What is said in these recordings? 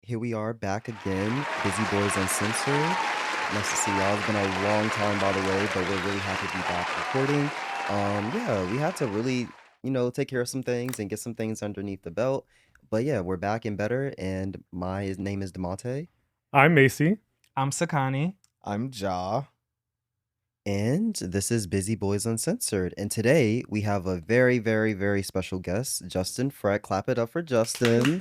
Here we are back again, Busy Boys Uncensored. Nice to see y'all. It's been a long time, by the way, but we're really happy to be back recording. Yeah, we had to really, take care of some things and get some things underneath the belt. But yeah, we're back and better, and my name is Demonte. I'm Macy. I'm Sakani. I'm Ja. And this is Busy Boys Uncensored. And today we have a very, very, very special guest, Justin Frett. Clap it up for Justin.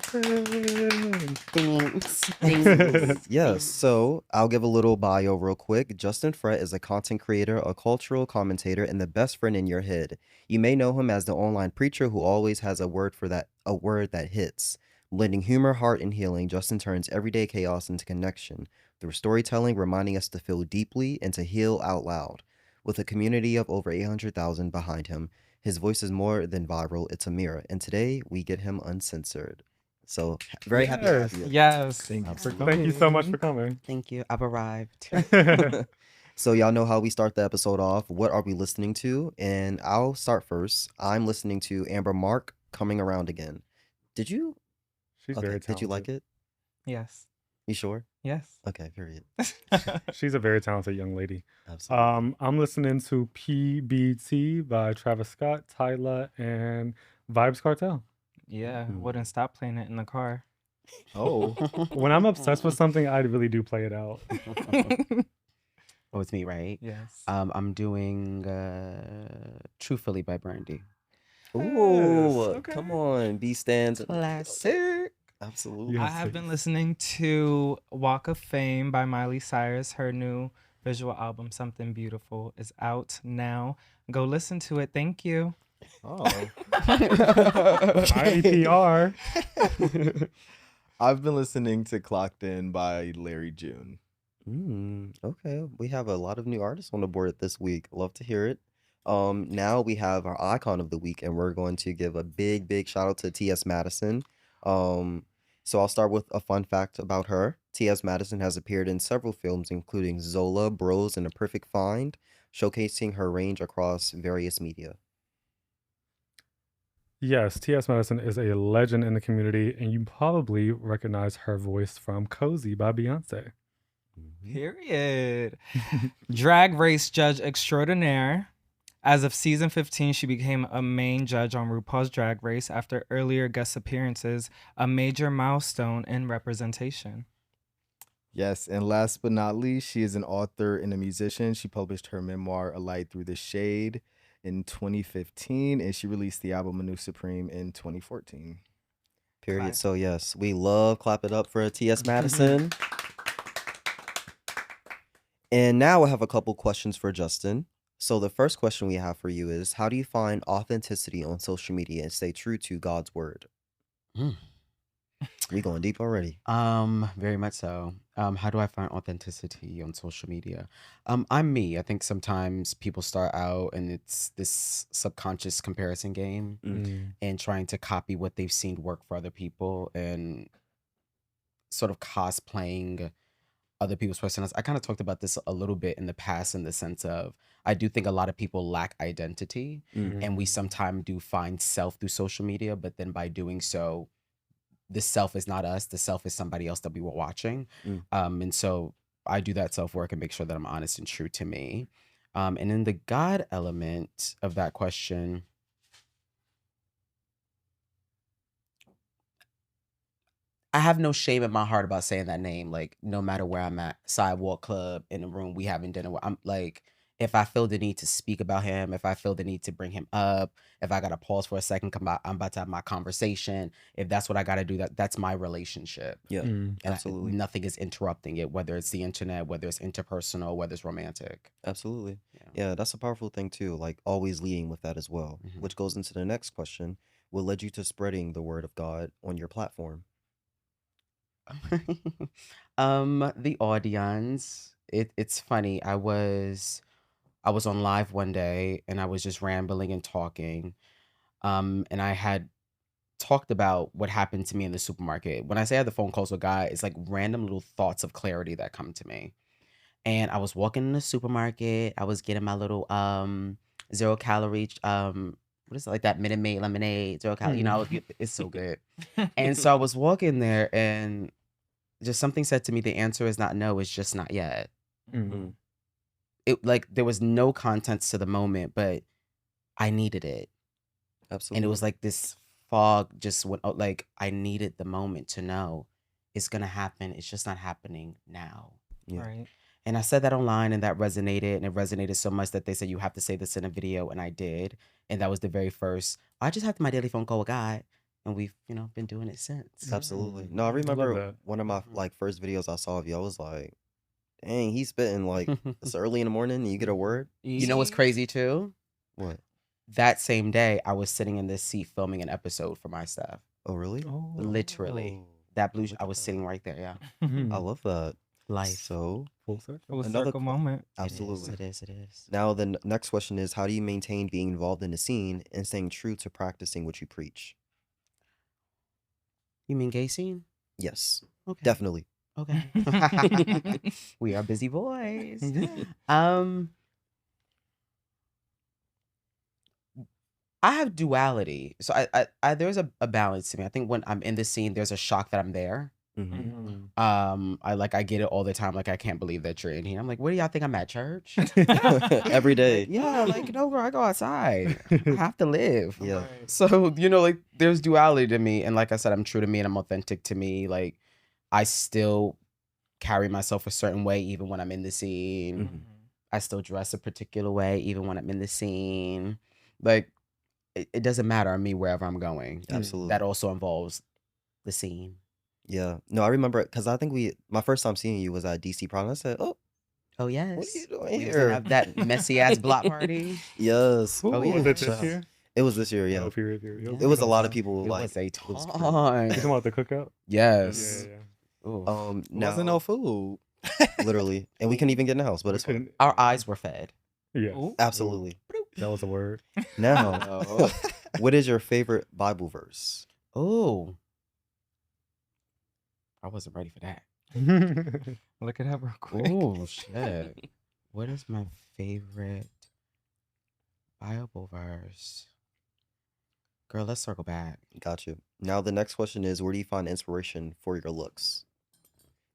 Thanks. Yes, so I'll give a little bio real quick. Justin Frett is a content creator, a cultural commentator, and the best friend in your head. You may know him as the online preacher who always has a word that hits. Blending humor, heart, and healing, Justin turns everyday chaos into connection through storytelling, reminding us to feel deeply and to heal out loud. With a community of over 800,000 behind him, his voice is more than viral, it's a mirror. And today we get him uncensored. So very happy to have you. Yes. Thank you. Thank you so much for coming. Thank you. I've arrived. So y'all know how we start the episode off. What are we listening to? And I'll start first. I'm listening to Amber Mark, Coming Around Again. Did you? She's Okay. very talented. Did you like it? Yes. You sure? Yes. Okay, period. She's a very talented young lady. Absolutely. I'm listening to PBT by Travis Scott, Tyla, and Vibes Cartel. Yeah. Mhm. Wouldn't stop playing it in the car. Oh. When I'm obsessed with something, I really do play it out. Oh, it's me, right? Yes. I'm doing Truthfully by Brandy. Ooh, okay. come on. B stands. Classic. Absolutely. Yeah. I have been listening to Walk of Fame by Miley Cyrus. Her new visual album, Something Beautiful, is out now. Go listen to it. Thank you. Oh. IPR. I've been listening to Clocked In by Larry June. Okay. We have a lot of new artists on the board this week. Love to hear it. Now we have our icon of the week, and we're going to give a big, big shout out to T.S. Madison. So I'll start with a fun fact about her. T.S. Madison has appeared in several films, including Zola, Bros, and A Perfect Find, showcasing her range across various media. Yes, T.S. Madison is a legend in the community, and you probably recognize her voice from Cozy by Beyonce. Period. Drag Race Judge Extraordinaire. As of season 15, she became a main judge on RuPaul's Drag Race after earlier guest appearances, a major milestone in representation. Yes, and last but not least, she is an author and a musician. She published her memoir, A Light Through the Shade, in 2015, and she released the album A New Supreme in 2014. Period. Clap. So yes, we love clap it up for T.S. Madison. And now I have a couple questions for Justin. So the first question we have for you is, how do you find authenticity on social media and stay true to God's word? We going deep already. Very much so. How do I find authenticity on social media? I'm me. I think sometimes people start out and it's this subconscious comparison game and trying to copy what they've seen work for other people and sort of cosplaying other people's personas. I kind of talked about this a little bit in the past in the sense of I do think a lot of people lack identity and we sometimes do find self through social media, but then by doing so, the self is not us, the self is somebody else that we were watching. And so I do that self-work and make sure that I'm honest and true to me. And in the God element of that question, I have no shame in my heart about saying that name. Like, no matter where I'm at, sidewalk club, in a room, we having dinner. I'm like, if I feel the need to speak about him, if I feel the need to bring him up, if I gotta pause for a second, I'm about to have my conversation. If that's what I gotta do, that's my relationship. Yeah, And absolutely. nothing is interrupting it, whether it's the internet, whether it's interpersonal, whether it's romantic. Absolutely. Yeah. Yeah, that's a powerful thing too, like always leading with that as well, Mhm. which goes into the next question. What led you to spreading the word of God on your platform? The audience. It's funny. I was on live one day and I was just rambling and talking. And I had talked about what happened to me in the supermarket. When I say I had the phone calls with God, it's like random little thoughts of clarity that come to me. And I was walking in the supermarket. I was getting my little 0 calorie what is it, like that Minute Maid lemonade, 0 calorie, it's so good. And so I was walking there and just something said to me, the answer is not no, it's just not yet. Mm. It like there was no contents to the moment, but I needed it. Absolutely. And it was like this fog just went out. Like I needed the moment to know it's gonna happen. It's just not happening now. Yeah. Right. And I said that online, and that resonated, and it resonated so much that they said you have to say this in a video, and I did. And that was the very first. I just had my daily phone call with God, and we've been doing it since. Absolutely. No, I I love remember that. one of my like first videos I saw of you. I was like, dang, he's spitting like it's early in the morning and you get a word. You know what's crazy too? What? That same day, I was sitting in this seat filming an episode for my stuff. Oh, really? Literally, Oh, that blue. look I at was that. sitting right there. Yeah, I love that. life. So, Full circle. Full Another circle moment. absolutely. It is. It is. Now, the next question is, how do you maintain being involved in the scene and staying true to practicing what you preach? You mean gay scene? Yes, Okay. definitely. Okay. We are busy boys. I have duality. So I there's a balance to me. I think when I'm in the scene, there's a shock that I'm there. Mhm. I get it all the time. Like, I can't believe that you're in here. I'm like, where do y'all think I'm at, church? Every day. Yeah, like, no, girl, I go outside. I have to live. Yeah. So, like, there's duality to me. And like I said, I'm true to me and I'm authentic to me. Like, I still carry myself a certain way even when I'm in the scene. Mhm. I still dress a particular way even when I'm in the scene. Like, it doesn't matter me wherever I'm going. Absolutely. That also involves the scene. Yeah. No, I remember because I think my first time seeing you was at DC Pride. And I said, "Oh, Oh, what are yes. you doing We was here?" at that messy ass block party. Yes. Ooh, Oh, was yeah. it this Child. year? It was this year. Oh, Yeah. period. Yeah. It was a lot of people. It Like was a it was crazy. You ton. talking about the cookout? Yes. Yeah. Oof. Wasn't Now no food. literally, and we couldn't even get in the house, but We it's fine. couldn't. Our eyes were fed. Yes. Ooh. Absolutely. That was a word. Now, Oh. what is your favorite Bible verse? Oh. I wasn't ready for that. Look it up real quick. Oh, shit. What is my favorite Bible verse? Girl, let's circle back. Got you. Now the next question is, where do you find inspiration for your looks?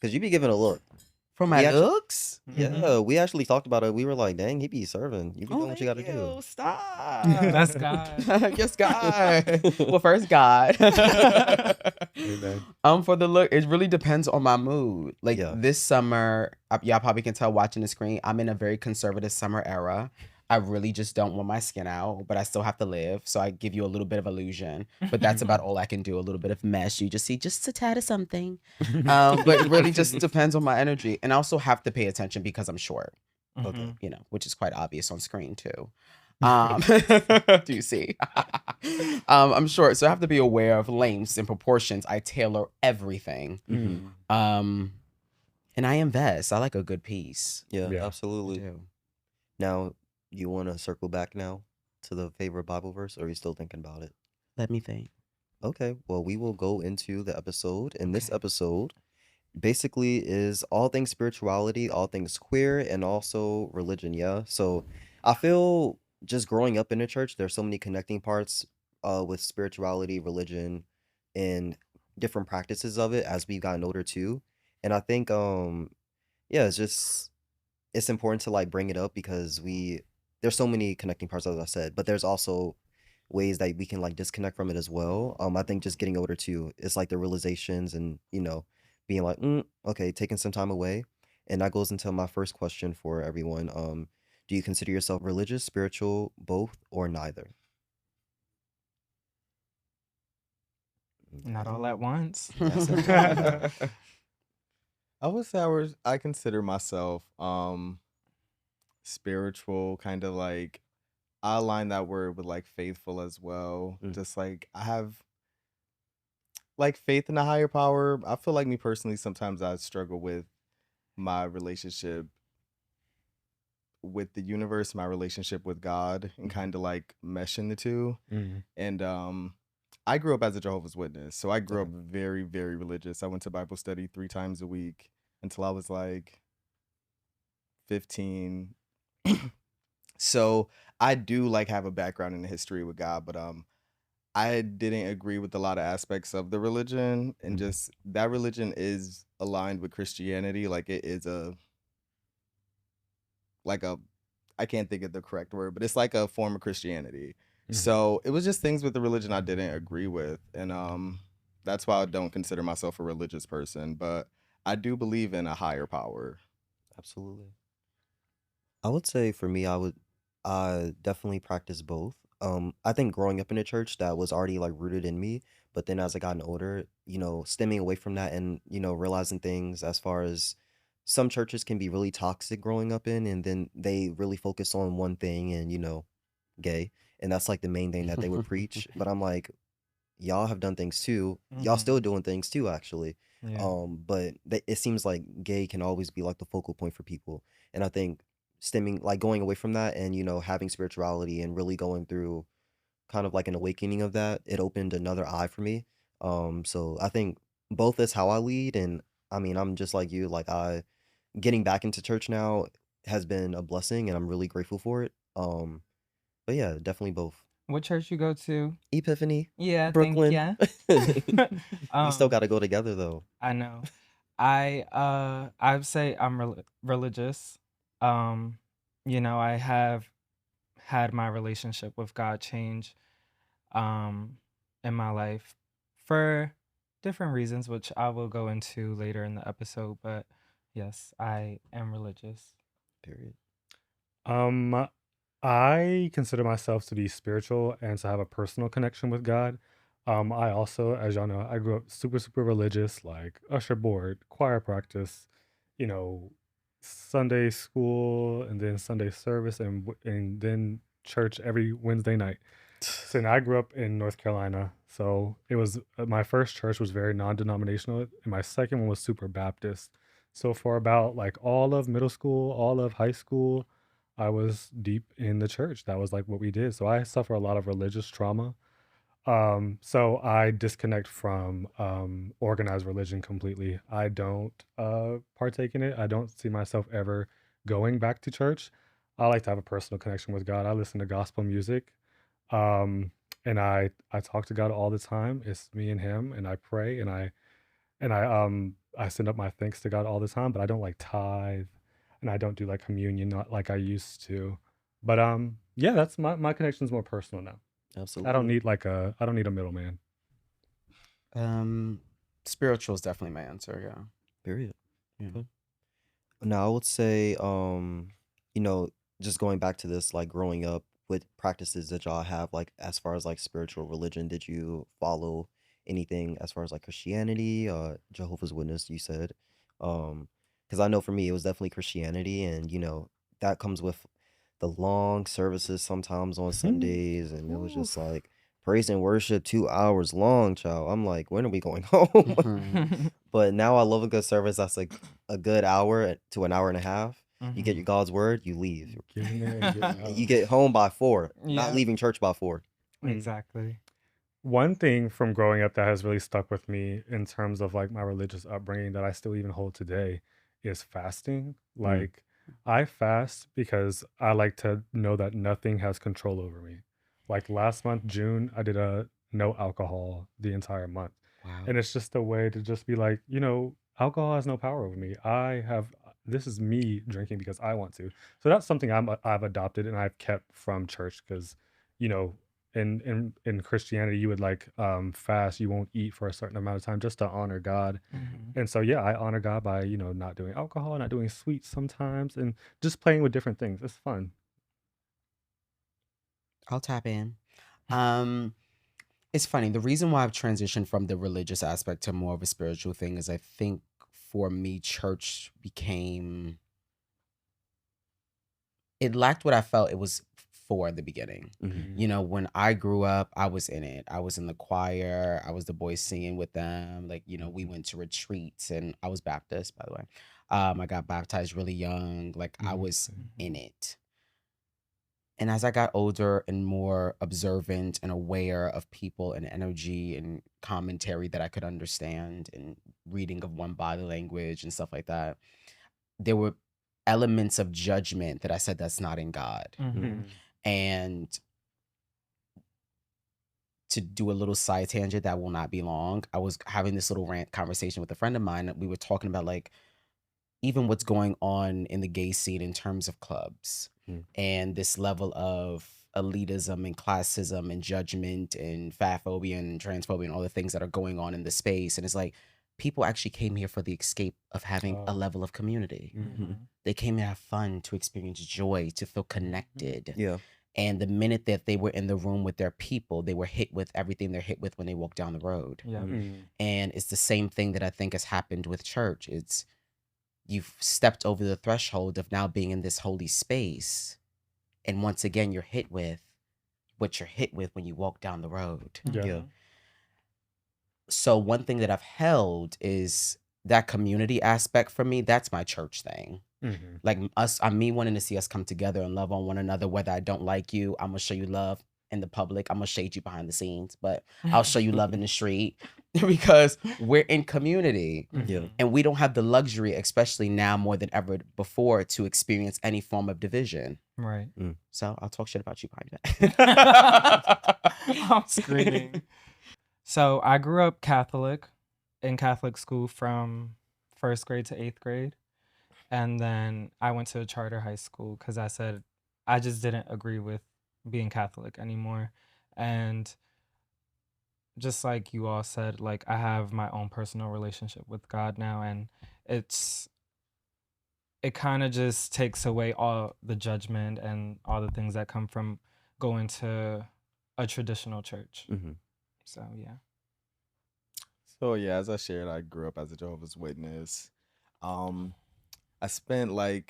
Because you be giving a look. For my We actually- looks? Yeah, we actually talked about it. We were like, dang, he be serving. You be Oh, doing what you got to thank do. you. Stop. That's God. Yes, God. Well, first God. Amen. For the look, it really depends on my mood. Like Yeah. this summer, y'all probably can tell watching the screen, I'm in a very conservative summer era. I really just don't want my skin out, but I still have to live. So I give you a little bit of illusion, but that's about all I can do. A little bit of mesh. You just see just a tad of something. But it really just depends on my energy. And I also have to pay attention because I'm short, Okay. which is quite obvious on screen too. Do you see? I'm short, so I have to be aware of lengths and proportions. I tailor everything. Mhm. And I invest. I like a good piece. Yeah, Yeah. I absolutely. do. Now, you want to circle back now to the favorite Bible verse, or are you still thinking about it? Let me think. Okay, well, we will go into the episode. And this Okay. episode basically is all things spirituality, all things queer, and also religion. Yeah. So I feel just growing up in the church, there's so many connecting parts with spirituality, religion, and different practices of it as we've gotten older too. And I think yeah, it's important to like bring it up because there's so many connecting parts as I said, but there's also ways that we can like disconnect from it as well. I think just getting older too, it's like the realizations and being like, okay, taking some time away. And that goes into my first question for everyone. Do you consider yourself religious, spiritual, both, or neither? Not Okay. all at once. That's it. I would say I consider myself spiritual, kind of like I align that word with like faithful as well. Mm. Just like I have like faith in a higher power. I feel like me personally, sometimes I struggle with my relationship with the universe, my relationship with God, and kind of like meshing the two. Mhm. And I grew up as a Jehovah's Witness, so I grew up Okay. very, very religious. I went to Bible study 3 times a week until I was like 15. So I do like have a background in the history with God, but I didn't agree with a lot of aspects of the religion, and just that religion is aligned with Christianity. Like it is a I can't think of the correct word, but it's like a form of Christianity. So it was just things with the religion I didn't agree with, and that's why I don't consider myself a religious person. But I do believe in a higher power. Absolutely. I would say for me, I definitely practice both. I think growing up in a church that was already like rooted in me, but then as I gotten older, stemming away from that and, realizing things as far as some churches can be really toxic growing up in, and then they really focus on one thing and, gay. And that's like the main thing that they would preach. But I'm like, y'all have done things too. Y'all still doing things too, actually. Yeah. But it seems like gay can always be like the focal point for people. And I think stemming like going away from that and having spirituality and really going through kind of like an awakening of that, it opened another eye for me. So I think both is how I lead, and I mean I'm just like you, like I getting back into church now has been a blessing and I'm really grateful for it. But yeah, definitely both. What church you go to? Epiphany, Yeah, thank Brooklyn. ya. We still Um, got to go together though. I know. I'd say I'm religious. Um, I have had my relationship with God change um in my life for different reasons, which I will go into later in the episode, but yes, I am religious. Period. Um, I consider myself to be spiritual and to have a personal connection with God. I also, as y'all know, I grew up super, super religious, like usher board, choir practice, you know, Sunday school, and then Sunday service, and then church every Wednesday night. So now I grew up in North Carolina. So it was my first church was very non-denominational, and my second one was super Baptist. So for about like all of middle school, all of high school, I was deep in the church. That was like what we did. So I suffer a lot of religious trauma. So I disconnect from organized religion completely. I don't partake in it. I don't see myself ever going back to church. I like to have a personal connection with God. I listen to gospel music. Um, and I talk to God all the time. It's me and him, and I pray, and I send up my thanks to God all the time, but I don't like tithe, and I don't do like communion not like I used to. But yeah, that's my connection's more personal now. Absolutely. I don't need a middleman. Spiritual is definitely my answer. Yeah. Period. Yeah. Okay. Now, I would say, you know, just going back to this, like growing up with practices that y'all have, like as far as like spiritual religion, did you follow anything as far as like Christianity, Jehovah's Witness, you said? Because I know for me, it was definitely Christianity, and that comes with the long services sometimes on Sundays, and it was just Oof. like praise and worship 2 hours long, child. I'm like, when are we going home? Mhm. But now I love a good service that's like a good hour to an hour and a half. You get your God's word, you leave. Get in there and get And you out. get home by 4, not Yeah, leaving church by 4. exactly. One thing from growing up that has really stuck with me in terms of like my religious upbringing that I still even hold today is fasting. Like I fast because I like to know that nothing has control over me. Like last month, June, I did a no alcohol the entire month. Wow. And it's just a way to just be like, alcohol has no power over me. This is me drinking because I want to. So that's something I've adopted and I've kept from church because, you know, in Christianity, you would like fast. You won't eat for a certain amount of time just to honor God. And so yeah, I honor God by not doing alcohol, not doing sweets sometimes, and just playing with different things. It's fun. I'll tap in. Um, it's funny. The reason why I've transitioned from the religious aspect to more of a spiritual thing is I think for me, church became it lacked what I felt it was for in the beginning. When I grew up, I was in it. I was in the choir. I was the boy singing with them. Like, we went to retreats and I was Baptist, by the way. I got baptized really young. Like, I was in it. And as I got older and more observant and aware of people and energy and commentary that I could understand and reading of one body language and stuff like that, there were elements of judgment that I said that's not in God. And to do a little side tangent that will not be long, I was having this little rant conversation with a friend of mine. We were talking about like even what's going on in the gay scene in terms of clubs and this level of elitism and classism and judgment and fatphobia and transphobia and all the things that are going on in the space. And it's like people actually came here for the escape of having a level of community. They came to have fun, to experience joy, to feel connected. Yeah. And the minute that they were in the room with their people, they were hit with everything they're hit with when they walk down the road. Yeah. And it's the same thing that I think has happened with church. It's you've stepped over the threshold of now being in this holy space. And once again, you're hit with what you're hit with when you walk down the road. Yeah. So one thing that I've held is that community aspect for me. That's my church thing. Like me wanting to see us come together and love on one another. Whether I don't like you, I'm gonna show you love in the public. I'm gonna shade you behind the scenes, but I'll show you love in the street because we're in community. Yeah. And we don't have the luxury, especially now more than ever before, to experience any form of division. Right. So I'll talk shit about you behind that. I'm screaming. So I grew up Catholic in Catholic school from 1st grade to 8th grade. And then I went to a charter high school because I said I just didn't agree with being Catholic anymore. And just like you all said, like I have my own personal relationship with God now, and it kind of just takes away all the judgment and all the things that come from going to a traditional church. So yeah. So yeah, as I shared, I grew up as a Jehovah's Witness. I spent I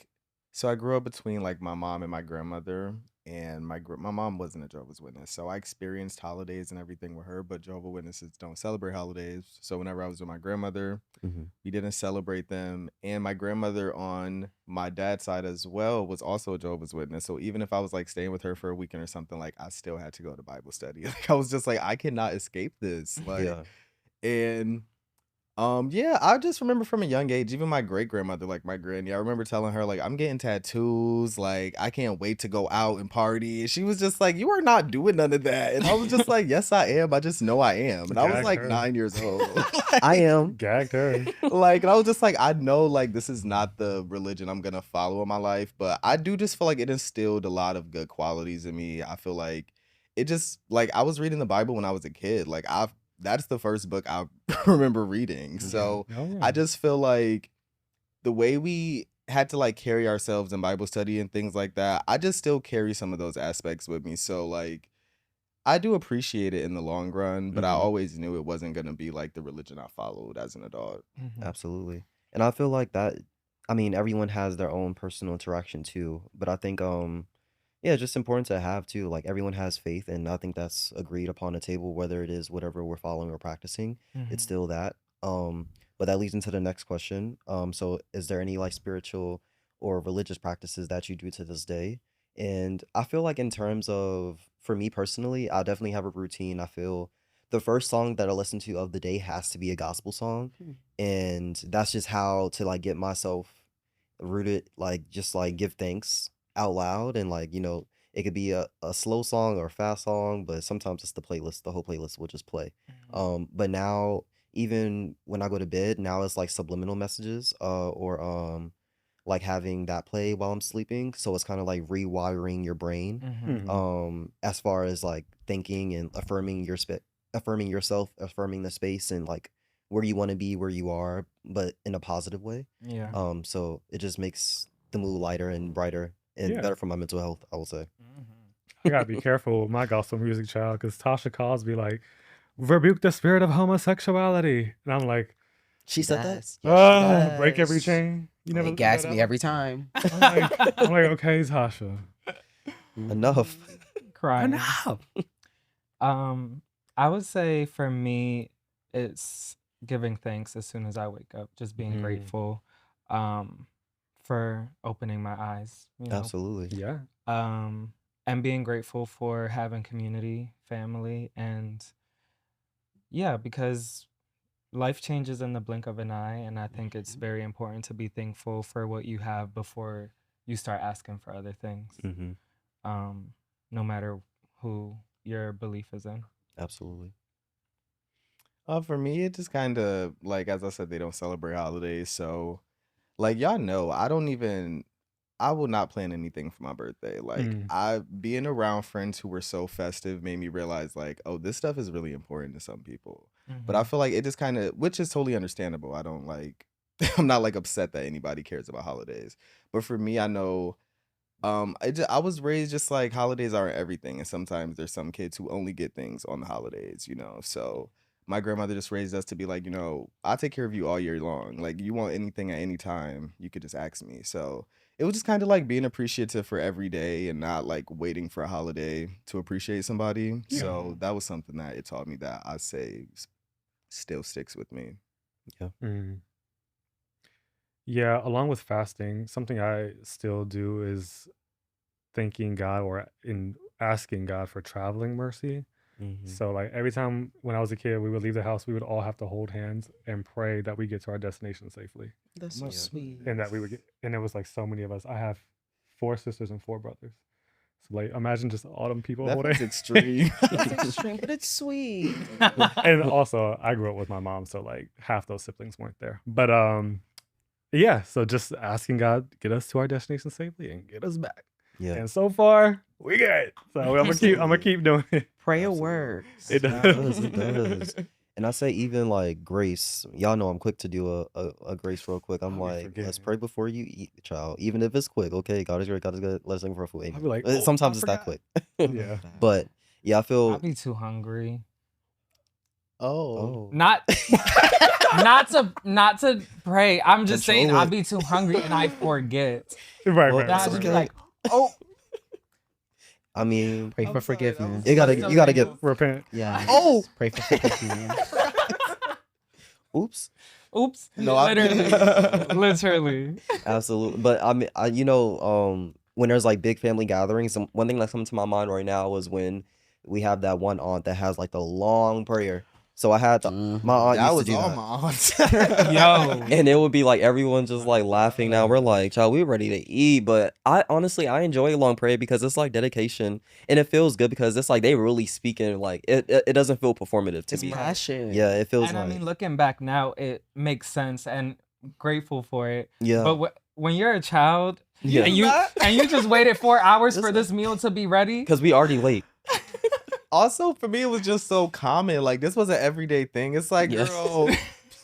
grew up between like my mom and my grandmother, and my mom wasn't a Jehovah's Witness, so I experienced holidays and everything with her. But Jehovah's Witnesses don't celebrate holidays, so whenever I was with my grandmother, we didn't celebrate them. And my grandmother on my dad's side as well was also a Jehovah's Witness, so even if I was like staying with her for a weekend or something, like I still had to go to Bible study. Like I was just like, I cannot escape this. And yeah, I just remember from a young age, even my great grandmother, like my granny, I remember telling her, like, I'm getting tattoos, like, I can't wait to go out and party. And she was just like, you are not doing none of that. And I was just like, yes, I am. I just know I am. And I was like 9 years old. I am. Gagged her. Like, and I was just like, I know, like, this is not the religion I'm gonna follow in my life, but I do just feel like it instilled a lot of good qualities in me. I feel like it just, like, I was reading the Bible when I was a kid. Like, that's the first book I remember reading. So I just feel like the way we had to like carry ourselves in Bible study and things like that, I just still carry some of those aspects with me. So like I do appreciate it in the long run, but I always knew it wasn't going to be like the religion I followed as an adult. Absolutely. And I feel like that, I mean, everyone has their own personal interaction too, but I think yeah, it's just important to have too. Like everyone has faith, and I think that's agreed upon a table, whether it is whatever we're following or practicing. It's still that. But that leads into the next question. So is there any like spiritual or religious practices that you do to this day? And I feel like in terms of for me personally, I definitely have a routine. I feel the first song that I listen to of the day has to be a gospel song, and that's just how to like get myself rooted, like just like give thanks out loud. And like it could be a slow song or a fast song, but sometimes it's the whole playlist will just play. But now even when I go to bed now, it's like subliminal messages or like having that play while I'm sleeping, so it's kind of like rewiring your brain as far as like thinking and affirming yourself, affirming the space and like where you want to be, where you are, but in a positive way. Yeah. So it just makes the mood lighter and brighter and better for my mental health, I will say. I gotta be careful with my gospel music, child, because Tasha calls me like, rebuke the spirit of homosexuality. And I'm like, She said that? Yes, break every chain. You never it gags me every time. I'm like, okay, Tasha. Enough. Crying. Enough. I would say for me, it's giving thanks as soon as I wake up, just being grateful for opening my eyes, Absolutely. Yeah. And being grateful for having community, family, and yeah, because life changes in the blink of an eye, and I think it's very important to be thankful for what you have before you start asking for other things, no matter who your belief is in. Absolutely. For me, it just kind of like, as I said, they don't celebrate holidays. So, like, y'all know, I will not plan anything for my birthday. Like, Mm. being around friends who were so festive made me realize, like, oh, this stuff is really important to some people. But I Mhm. feel like it just kind of, which is totally understandable. I don't like, I'm not like upset that anybody cares about holidays. But for me, I know I was raised just like holidays aren't everything, and sometimes there's some kids who only get things on the holidays, you know. So my grandmother just raised us to be like, you know, I'll take care of you all year long. Like you want anything at any time, you could just ask me. So it was just kind of like being appreciative for every day and not like waiting for a holiday to appreciate somebody. Yeah. So that was something that it taught me that I say still sticks with me. Mm. Yeah, along with fasting, something I still do is thanking God or in asking God for traveling mercy. Mm-hmm. So like every time when I was a kid, we would leave the house, we would all have to hold hands and pray that we get to our destination safely. That's so Yeah. sweet. And that we would get, and it was like so many of us. I have 4 sisters and 4 brothers. So like imagine just all them people That holding. feels extreme. That's extreme, but it's sweet. And also I grew up with my mom, so like half those siblings weren't there. But yeah, so just asking God get us to our destination safely and get us back. Yeah. And so far we good. So I'm gonna keep doing it. Prayer Absolutely. works. It It does. It does. And I say even like grace. Y'all know I'm quick to do a grace real quick. I'm I'll be like, let's forgetting. pray before you eat, child. Even if it's quick, okay. God is great. God is good. Let's sing for food. I'll Amen. be like, oh, Sometimes I it's that forgot. quick. Yeah. But yeah, I feel. I'd be too hungry. Oh. Not not to pray. I'm just saying Control I'd it. be too hungry and I forget. Right, Well, right, Then it's I'd just right. be okay. like, oh, I mean, Pray I'm for sorry, forgiveness. you gotta so you gotta get. thankful. Repent. Yeah. Oh, Pray for forgiveness. oops. Oops. No, I Literally. Absolutely. But I mean, when there's like big family gatherings, one thing that's coming to my mind right now is when we have that one aunt that has like the long prayer. So I had my aunt that used to was do all that. my aunts. Yo. And it would be like everyone just like laughing now. We're like, child, we're ready to eat. But I honestly I enjoy a long prayer because it's like dedication and it feels good because it's like they really speaking like it doesn't feel performative to It's me. passion. Yeah, it feels And I like mean, looking back now, it makes sense and grateful for it. yeah. But when you're a child Yeah. and you just waited 4 hours for Listen. this meal to be ready, Because we already late. Also, for me, it was just so common. Like this was an everyday thing. It's like, Yeah. girl,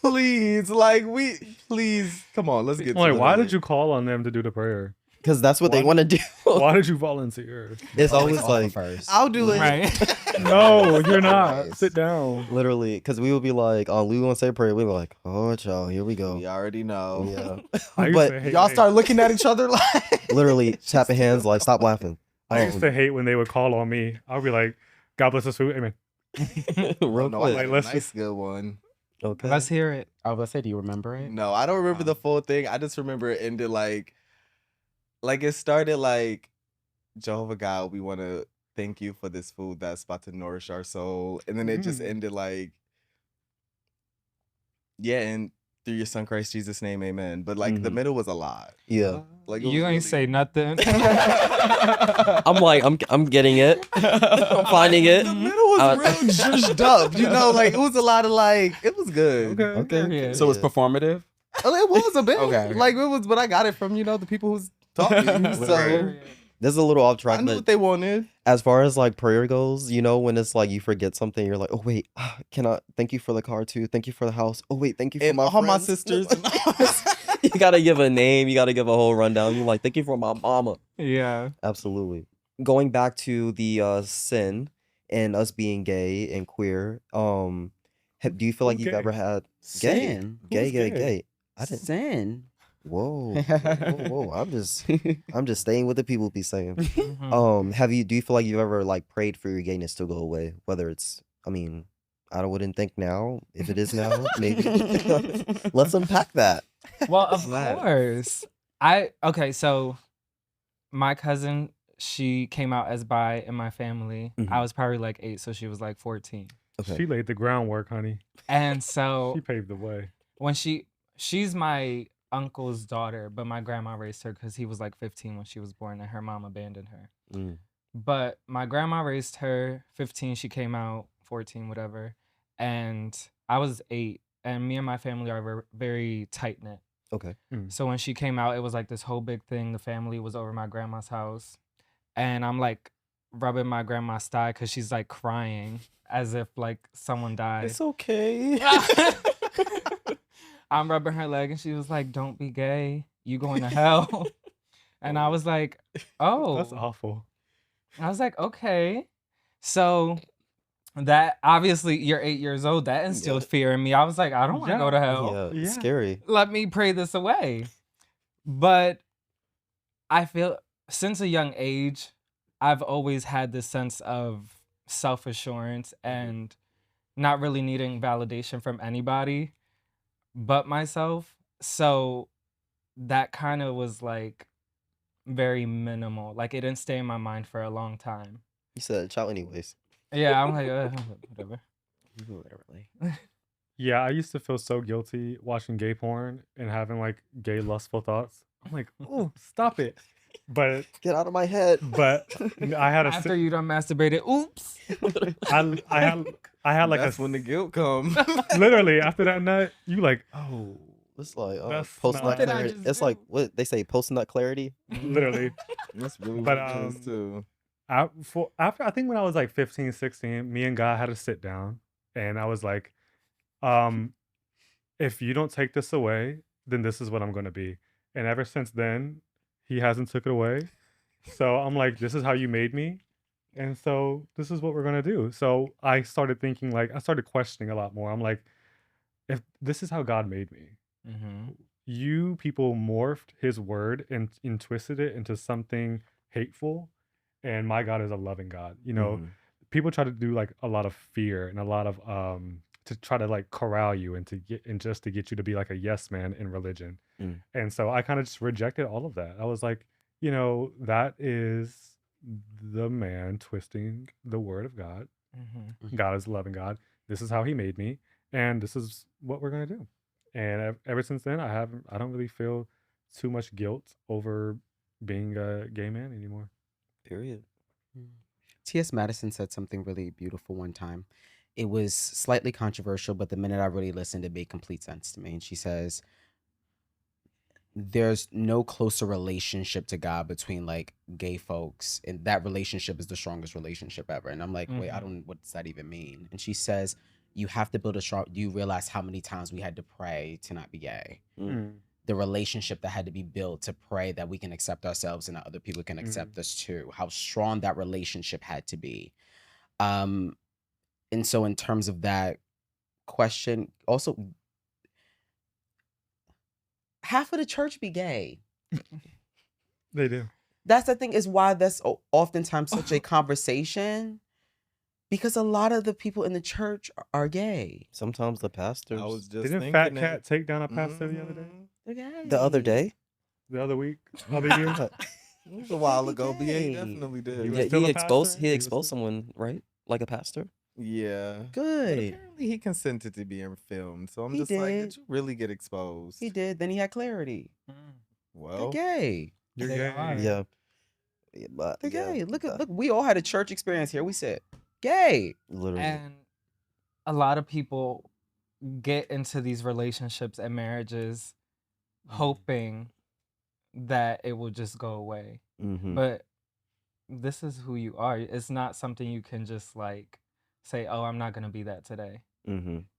please, please, come on, let's get. I'm like, to why it. did you call on them to do the prayer? Because that's what they Why- want to do. Why did you volunteer? It's Always always offer like first. I'll do it. right? No, you're not. Always. Sit down. literally because we would be like, oh, we want to say prayer. We were like, oh, child, here we go. We already know. Yeah. I used But to hate Y'all when start looking at each other like. literally tapping hands like, stop laughing. I used to hate when they would call on me. I'll be like, God bless us food. Amen. Real No, I quick. had a let's nice just- good one. Okay. Let's hear it. I was gonna say, do you remember it? No, I don't remember the full thing. I just remember it ended like it started like, Jehovah God, we want to thank you for this food that's about to nourish our soul, and then it just ended like, yeah, and through your son Christ Jesus' name, amen. But like the Mhm. middle was a lot. Yeah. Like it You was ain't really- say nothing. I'm like, I'm getting it. I'm finding it. The middle was real zhuzhed up, you know, like it was a lot of like, it was good. Okay. Okay. Yeah. So it's performative. It was a bit. Okay. Like it was, but I got it from, you know, the people who's taught me. So This is a little off I track, knew but what they wanted. as far as like prayer goes, you know, when it's like you forget something, you're like, oh wait, can I thank you for the car too? Thank you for the house. Oh wait, thank you for And my all my friends." sisters. You gotta give a name. You gotta give a whole rundown. You're like, thank you for my mama. Yeah. Absolutely. Going back to the sin and us being gay and queer, do you feel like you've Okay. ever had Sin. gay? gay? I didn't. Sin. Whoa, whoa! I'm just staying with the people be saying. Mhm. Do you feel like you've ever like prayed for your gayness to go away? Whether it's, I mean, wouldn't think now. If it is now, maybe. Let's unpack that. Well, of Glad. course. Okay, so my cousin, she came out as bi in my family. I Mhm. was probably like 8, so she was like 14. Okay. She laid the groundwork, honey. And She so paved the way. when she's my uncle's daughter, but my grandma raised her because he was like 15 when she was born and her mom abandoned her. Mm. But my grandma raised her 15, she came out 14, whatever. And I was 8, and me and my family are very tight knit. Okay. So when she came out, it was like this whole big thing. The family was over my grandma's house, and I'm like rubbing my grandma's thigh because she's like crying as if like someone died. It's okay. I'm rubbing her leg, and she was like, "Don't be gay. You going to hell." And I was like, "Oh." That's awful. I was like, "Okay." So that obviously you're 8 years old. That instilled fear in me. I was like, "I don't want to go to hell. Yeah, it's Yeah. scary. Let me pray this away." But I feel since a young age, I've always had this sense of self-assurance and not really needing validation from anybody but myself. So that kind of was like very minimal. Like it didn't stay in my mind for a long time. You said child anyways. Yeah, I'm like, whatever. Literally. Yeah, I used to feel so guilty watching gay porn and having like gay lustful thoughts. I'm like, oh, stop it. But Get out of my head. I had a After you done masturbated, oops. I had like That's when the guilt comes. literally after that nut, you like, oh, It's like That's post not- nut What did I clarity. just It's do? like what they say, post nut clarity. literally. That's really But, what it is too. After I think when I was like 15, 16, me and God had to sit down, and I was like, if you don't take this away, then this is what I'm going to be. And ever since then, he hasn't took it away. So I'm like, this is how you made me. And so this is what we're going to do. So I started thinking, like, I started questioning a lot more. I'm like, if this is how God made me, Mm-hmm. you people morphed his word and twisted it into something hateful. And my God is a loving God. You know, people try to do like a lot of fear and a lot of to try to like corral you and just to get you to be like a yes man in religion. And so I kind of just rejected all of that. I was like, you know, that is the man twisting the word of God. Mm-hmm. God is a loving God. This is how he made me, and this is what we're gonna do. And ever since then, I don't really feel too much guilt over being a gay man anymore. Period. T.S. Madison said something really beautiful one time. It was slightly controversial, but the minute I really listened, it made complete sense to me. And she says, there's no closer relationship to God between like gay folks, and that relationship is the strongest relationship ever. And I'm like, wait, what does that even mean? And she says, you have to build a strong, you realize how many times we had to pray to not be gay. The relationship that had to be built to pray that we can accept ourselves and that other people can accept us too. How strong that relationship had to be. And so in terms of that question, also, half of the church be gay. They do. That's the thing, is why that's oftentimes such a conversation, because a lot of the people in the church are gay. Sometimes the pastors. I was just Didn't thinking Fat that. Cat take down a pastor the other day? They're gay. The other day. The other week? Other year? It was a while ago, but yeah, he Gay. definitely He did. was Yeah, still he a exposed pastor? he He was exposed still- someone, right? Like a pastor. Yeah. But Good. apparently he consented to being filmed. So I'm He just like, did. did you really get exposed? He did. Then he had clarity. Well, They're gay. You're They gay. are. Yeah. But They're yeah, gay. Look. We all had a church experience here. We said, gay. literally. And a lot of people get into these relationships and marriages hoping that it will just go away. But this is who you are. It's not something you can just like say, oh, I'm not going to be that today.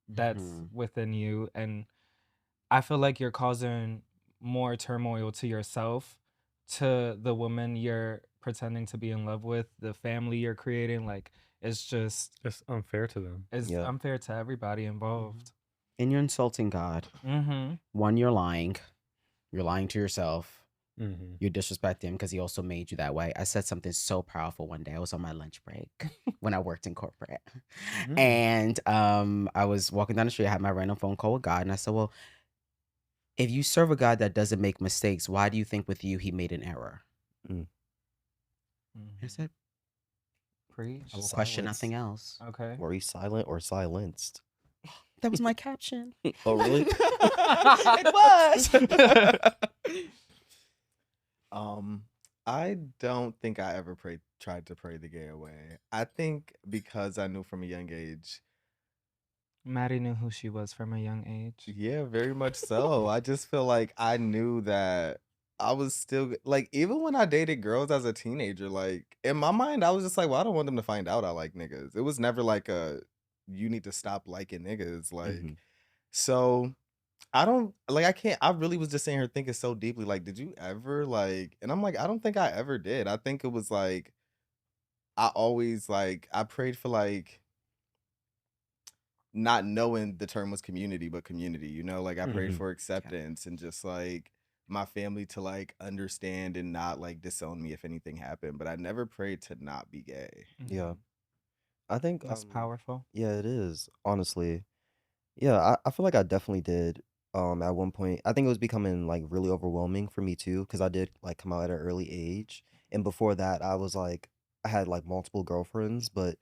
That's within you. And I feel like you're causing more turmoil to yourself, to the woman you're pretending to be in love with, the family you're creating. Like, it's just, It's unfair to them. it's Yeah. unfair to everybody involved. And you're insulting God. One, you're lying. You're lying to yourself. You're disrespecting him because he also made you that way. I said something so powerful one day. I was on my lunch break when I worked in corporate. And I was walking down the street. I had my random phone call with God. And I said, well, if you serve a God that doesn't make mistakes, why do you think with you he made an error? I said, Preach. I will question Silence. nothing else. Okay. Were you silent or silenced? That was my caption. Oh, really? It was. I don't think I ever tried to pray the gay away. I think because I knew from a young age. Maddie knew who she was from a young age. Yeah, very much so. I just feel like I knew that I was still like, even when I dated girls as a teenager, like in my mind, I was just like, well, I don't want them to find out I like niggas. It was never like you need to stop liking niggas. Like, so I don't like, I can't, I really was just sitting here thinking so deeply, like, did you ever like, and I'm like, I don't think I ever did. I think it was like, I always like, I prayed for like, not knowing the term was community, but community, like I prayed for acceptance and just like my family to like understand and not like disown me if anything happened. But I never prayed to not be gay. Yeah. I think That's powerful. yeah, it is, honestly. Yeah, I feel like I definitely did. At one point, I think it was becoming like really overwhelming for me too, because I did like come out at an early age. And before that, I was like, I had like multiple girlfriends, but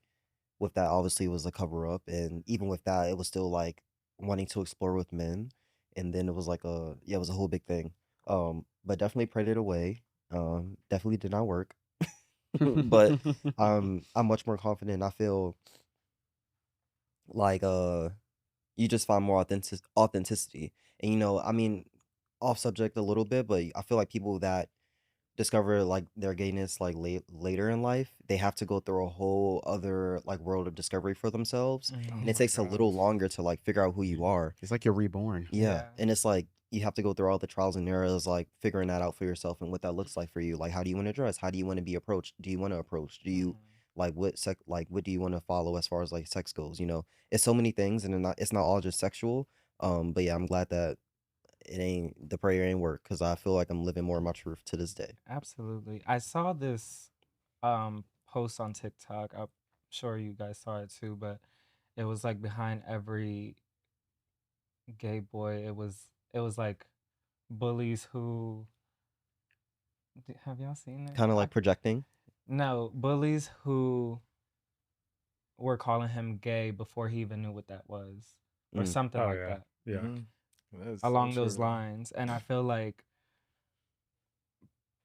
with that, obviously, it was a cover up. And even with that, it was still like wanting to explore with men. And then it was like yeah, it was a whole big thing. But definitely prayed it away. Definitely did not work. But I'm much more confident. I feel like you just find more authenticity. And I mean, off subject a little bit, but I feel like people that discover like their gayness like later in life, they have to go through a whole other like world of discovery for themselves, Mhm. and it takes a little longer to like figure out who you are. It's like you're reborn. Yeah, Yeah. and it's like you have to go through all the trials and errors, like figuring that out for yourself and what that looks like for you. Like, how do you want to dress? How do you want to be approached? Do you want to approach? Do you like what do you want to follow as far as like sex goes? It's so many things, and it's not all just sexual. But yeah, I'm glad that the prayer ain't work, because I feel like I'm living more of my truth to this day. Absolutely. I saw this post on TikTok. I'm sure you guys saw it too, but it was like behind every gay boy, it was like bullies who have y'all seen it? Kind of like projecting. No, bullies who were calling him gay before he even knew what that was, or Mm. something Oh like yeah, that, yeah. Mhm. That's so along those true. lines. And I feel like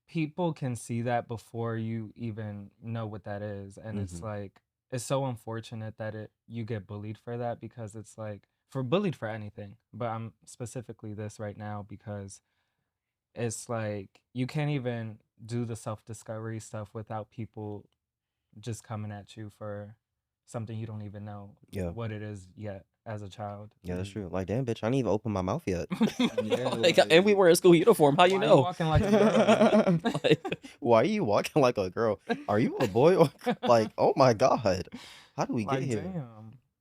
people can see that before you even know what that is, and it's Mhm. like it's so unfortunate that you get bullied for that, because it's like for bullied for anything, but I'm specifically this right now because it's like you can't even do the self-discovery stuff without people just coming at you for something you don't even know Yeah. what it is yet as a child. Yeah, that's true. Like, damn, bitch, I didn't even open my mouth yet. Yeah, Like, and we like, were in school uniform. How you Why are you know? walking like a girl? Like, why are you walking like a girl? Are you a boy? Like, oh my God, how do we get Like, here?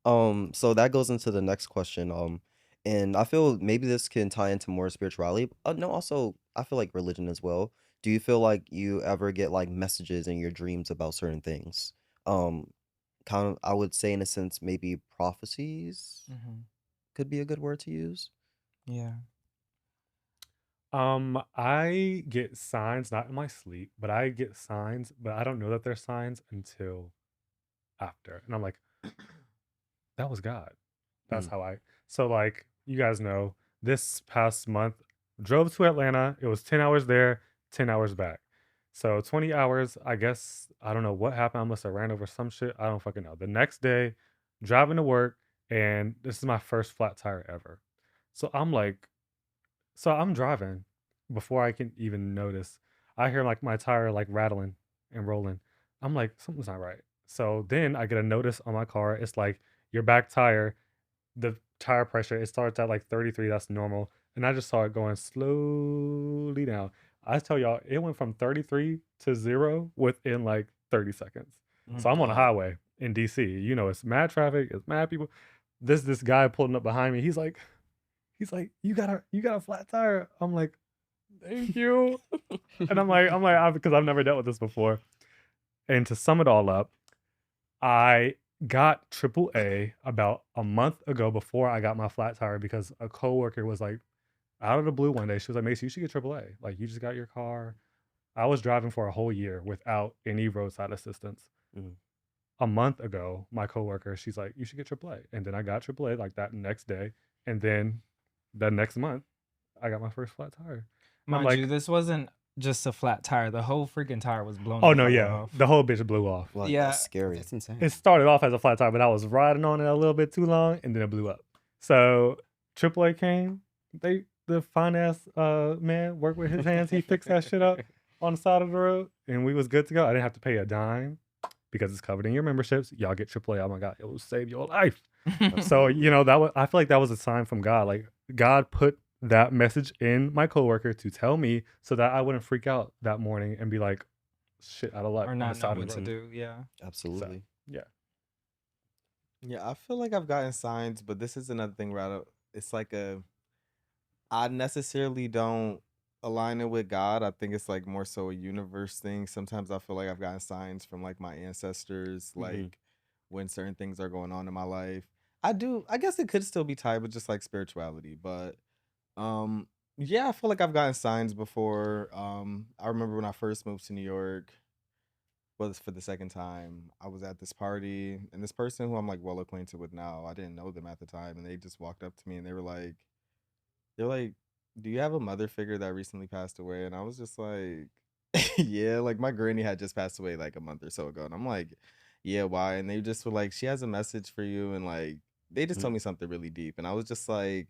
damn. So that goes into the next question. And I feel maybe this can tie into more spirituality. No, also I feel like religion as well. Do you feel like you ever get like messages in your dreams about certain things? Um, Kind of, I would say in a sense, maybe prophecies Hmm. could be a good word to use. Yeah. I get signs not in my sleep, but I get signs, but I don't know that they're signs until after, and I'm like, that was God. That's Mm. how I. So like you guys know, this past month drove to Atlanta. It was 10 hours there, 10 hours back. So 20 hours. I guess I don't know what happened. I must have ran over some shit. I don't fucking know. The next day, driving to work, and this is my first flat tire ever. So I'm like, so I'm driving before I can even notice. I hear like my tire like rattling and rolling. I'm like, something's not right. So then I get a notice on my car. It's like your back tire, the tire pressure, it starts at like 33. That's normal. And I just saw it going slowly down. I tell y'all, it went from 33 to 0 within like 30 seconds. So I'm on a God. highway in DC. It's mad traffic, it's mad people. This guy pulling up behind me. He's like, you got a flat tire. I'm like, thank you. And because I've never dealt with this before. And to sum it all up, I got AAA about a month ago before I got my flat tire, because a coworker was like, out of the blue one day, she was like, Mason, you should get AAA. Like, you just got your car. I was driving for a whole year without any roadside assistance. Mhm. A month ago, my coworker, she's like, you should get AAA. And then I got AAA like that next day. And then the next month, I got my first flat tire. I'm Mind like, you, this wasn't just a flat tire. The whole freaking tire was blown Oh the no, fuck yeah, off. the whole bitch blew off. Like, Yeah. that's scary. That's insane. It started off as a flat tire, but I was riding on it a little bit too long, and then it blew up. So AAA came. The fine ass man worked with his hands. He fixed that shit up on the side of the road, and we was good to go. I didn't have to pay a dime because it's covered in your memberships. Y'all get AAA. Oh my god, it will save your life. So I feel like that was a sign from God. Like God put that message in my coworker to tell me so that I wouldn't freak out that morning and be like, shit out of luck Or on the not know side what of to the road. do. Yeah. Absolutely. Yeah. Yeah, I feel like I've gotten signs, but this is another thing where it's like I necessarily don't align it with God. I think it's like more so a universe thing. Sometimes I feel like I've gotten signs from like my ancestors, like when certain things are going on in my life. I guess it could still be tied with just like spirituality, but um yeah, I feel like I've gotten signs before. I remember when I first moved to New York, was for the second time. I was at this party, and this person who I'm like well acquainted with now, I didn't know them at the time, and they just walked up to me and they're like, "Do you have a mother figure that recently passed away?" And I was just like, "Yeah, like my granny had just passed away like a month or so ago." And I'm like, "Yeah, why?" And they just were like, "She has a message for you," and like they just told me something really deep, and I was just like,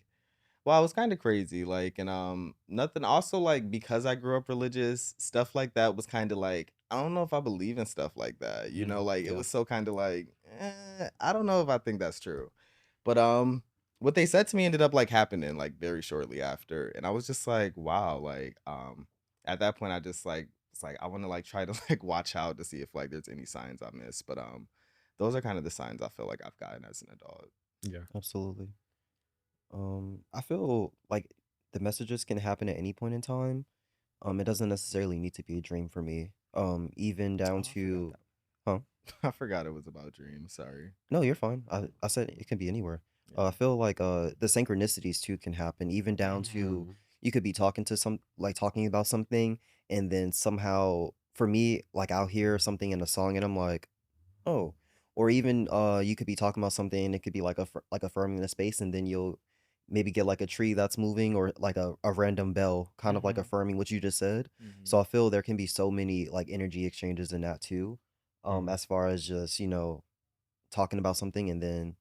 well, it was kind of crazy, like, and nothing. Also, like, because I grew up religious, stuff like that was kind of like, I don't know if I believe in stuff like that, like it Yeah. was so kind of like, I don't know if I think that's true, but what they said to me ended up like happening like very shortly after, and I was just like, wow, like, at that point, I just like, it's like I want to like try to like watch out to see if like there's any signs I missed, but those are kind of the signs I feel like I've gotten as an adult. Yeah. Absolutely. I feel like the messages can happen at any point in time. It doesn't necessarily need to be a dream for me. Even Oh, down I forgot to, that. huh? I forgot it was about dreams. Sorry. No, you're fine. I said it can be anywhere. Yeah. I feel like the synchronicities too can happen, even down to Mhm. you could be talking to talking about something, and then somehow for me, like I'll hear something in a song, and I'm like, oh, or even you could be talking about something, and it could be like like affirming the space, and then you'll maybe get like a tree that's moving, or like a random bell, kind of like Mhm. affirming what you just said. Mm-hmm. So I feel there can be so many like energy exchanges in that too. Mm. As far as just talking about something and then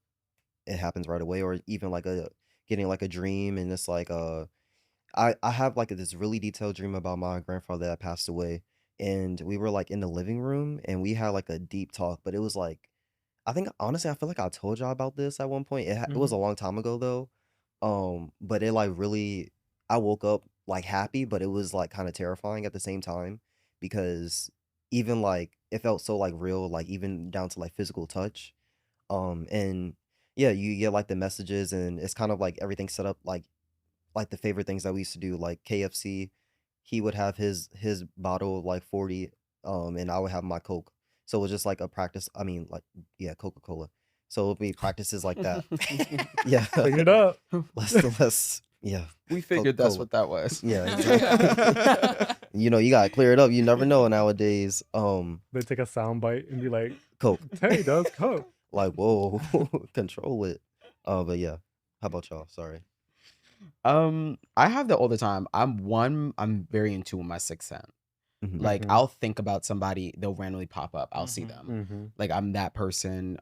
it happens right away, or even like a getting like a dream, and it's like I have like this really detailed dream about my grandfather that passed away, and we were like in the living room and we had like a deep talk, but it was like I think honestly I feel like I told y'all about this at one point. It was a long time ago though. But it like really I woke up like happy, but it was like kind of terrifying at the same time because even like it felt so like real, like even down to like physical touch. And yeah, you get like the messages, and it's kind of like everything set up like the favorite things that we used to do, like KFC. He would have his bottle of like 40, and I would have my Coke. So it was just like a practice. I mean, like yeah, Coca-Cola. So it would be practices like that. Yeah, Clean it up. less yeah, We figured that's Coca-Cola. what that was. Yeah, exactly. You gotta clear it up. You never know nowadays. They take a sound bite and be like, Coke. "Hey, does Coke?" Like whoa, control it. But yeah. How about y'all? Sorry. I have that all the time. I'm very in tune with my sixth sense. Mhm. Like Mhm. I'll think about somebody, they'll randomly pop up. I'll see Mhm. them. Mhm. Like I'm that person.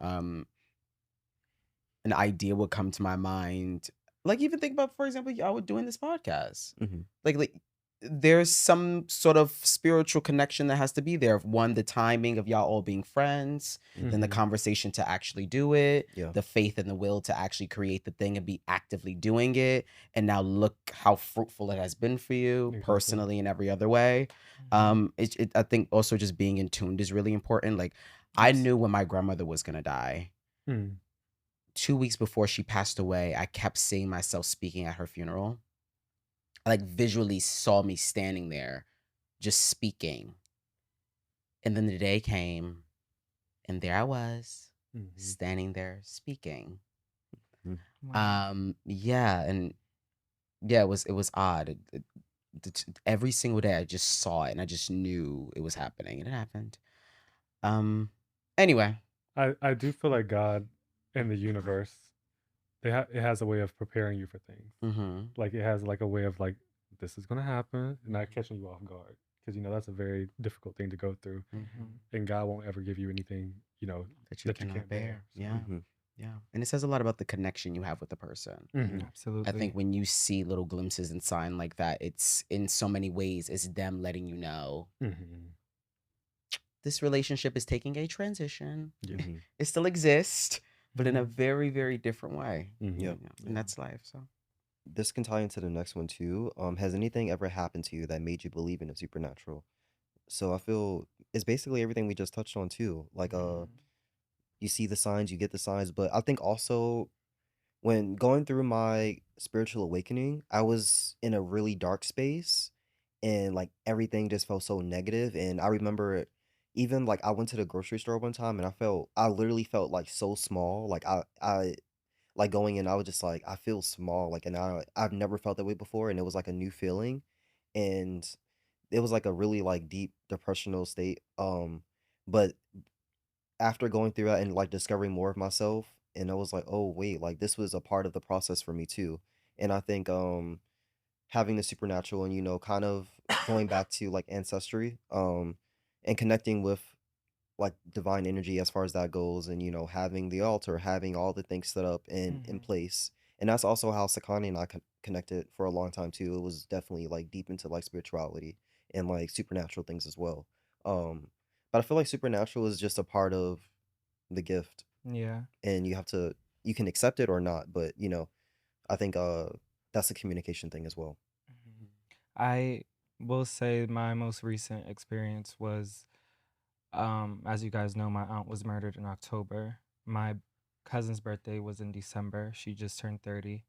An idea would come to my mind. Like even think about, for example, y'all were doing this podcast. Mhm. Like there's some sort of spiritual connection that has to be there. One, the timing of y'all all being friends, then the Mhm. conversation to actually do it, Yeah. the faith and the will to actually create the thing and be actively doing it. And now look how fruitful it has been for you Exactly. personally in every other way. I think also just being in tuned is really important. Like I Yes. knew when my grandmother was gonna die. Mm. 2 weeks before she passed away, I kept seeing myself speaking at her funeral. I like visually saw me standing there just speaking. And then the day came and there I was Mhm. standing there speaking. Wow. Yeah, and yeah, it was odd. Every single day I just saw it and I just knew it was happening and it happened. Um anyway. I do feel like God and the universe, it has a way of preparing you for things. Mhm. Like it has like a way of like this is gonna happen and not catching you off guard. because that's a very difficult thing to go through, and God won't ever give you anything That you that you cannot can't bear. bear. Yeah. Yeah. And it says a lot about the connection you have with the person. I Absolutely. think when you see little glimpses and sign like that, it's in so many ways, it's them letting you know this relationship is taking a transition. It still exists, but in a very, very different way. Yeah. And that's life. So This can tie into the next one too. Has anything ever happened to you that made you believe in the supernatural? So I feel it's basically everything we just touched on too. Like you see the signs, you get the signs, but I think also when going through my spiritual awakening, I was in a really dark space and like everything just felt so negative. And I remember even like I went to the grocery store one time and I literally felt like so small. Like I like going in, I was just like, I feel small. Like, and I've never felt that way before. And it was like a new feeling. And it was like a really like deep depressional state. But after going through that and like discovering more of myself, and I was like, oh wait, like this was a part of the process for me too. And I think having the supernatural and kind of going back to like ancestry, and connecting with like divine energy as far as that goes, and having the altar, having all the things set up in place. And that's also how Sakani and I connected for a long time too. It was definitely like deep into like spirituality and like supernatural things as well. But I feel like supernatural is just a part of the gift, Yeah. and you can accept it or not, but I think that's a communication thing as well. I will say my most recent experience was, as you guys know, my aunt was murdered in October. My cousin's birthday was in December. She just turned 30.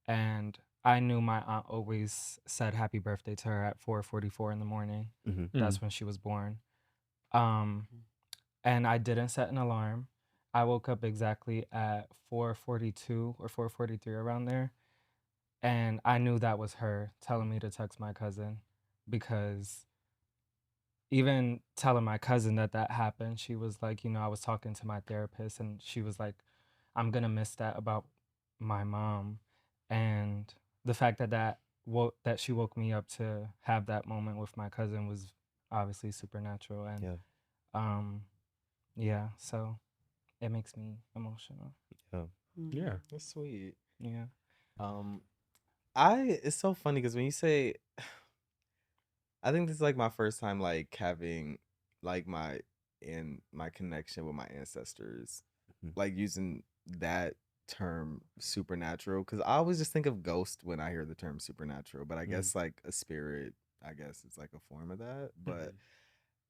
And I knew my aunt always said happy birthday to her at 4:44 in the morning. That's when she was born. And I didn't set an alarm. I woke up exactly at 4:42 or 4:43 around there. And I knew that was her telling me to text my cousin, because even telling my cousin that happened, she was like, I was talking to my therapist and she was like, I'm going to miss that about my mom. And the fact that she woke me up to have that moment with my cousin was obviously supernatural. And yeah, so it makes me emotional. Yeah. That's sweet. Yeah. It's so funny because when you say, I think this is like my first time like having like my connection with my ancestors, like using that term supernatural, because I always just think of ghost when I hear the term supernatural, but I guess like a spirit, I guess it's like a form of that. But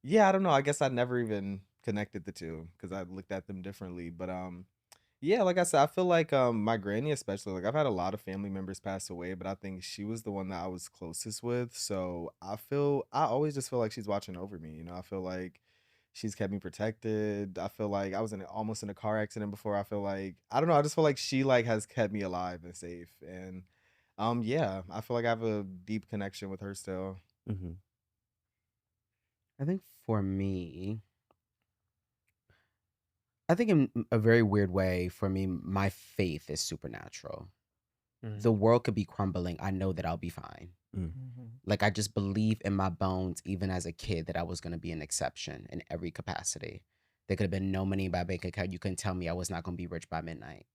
yeah, I don't know. I guess I never even connected the two because I looked at them differently. But yeah, like I said, I feel like my granny especially, like I've had a lot of family members pass away, but I think she was the one that I was closest with. So I always just feel like she's watching over me. I feel like she's kept me protected. I feel like I was almost in a car accident before. I feel like, I don't know, I just feel like she like has kept me alive and safe. And yeah, I feel like I have a deep connection with her still. I think for me, I think in a very weird way, for me, my faith is supernatural. The world could be crumbling. I know that I'll be fine. Like I just believe in my bones, even as a kid, that I was going to be an exception in every capacity. There could have been no money in my bank account. You couldn't tell me I was not going to be rich by midnight.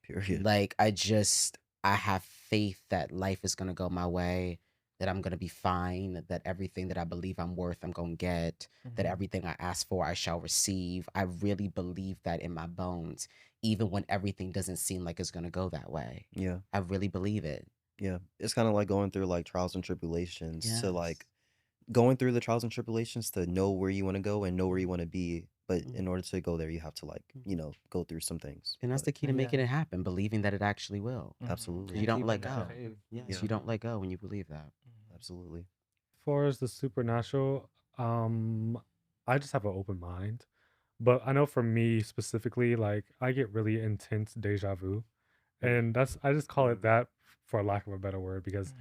Period. Like I have faith that life is going to go my way, that I'm going to be fine, that everything that I believe I'm worth, I'm going to get, that everything I ask for, I shall receive. I really believe that in my bones, even when everything doesn't seem like it's going to go that way. Yeah. I really believe it. Yeah. It's kind of like going through like trials and tribulations to Yes. like going through the trials and tribulations to know where you want to go and know where you want to be. But in order to go there, you have to like, go through some things. And that's But the key to making it happen, believing that it actually will. absolutely. You don't let keeping that go. faith. Yes, Yeah. you don't let go when you believe that. Absolutely. As far as the supernatural, I just have an open mind. But I know for me specifically, like I get really intense deja vu. And I just call it that for lack of a better word, because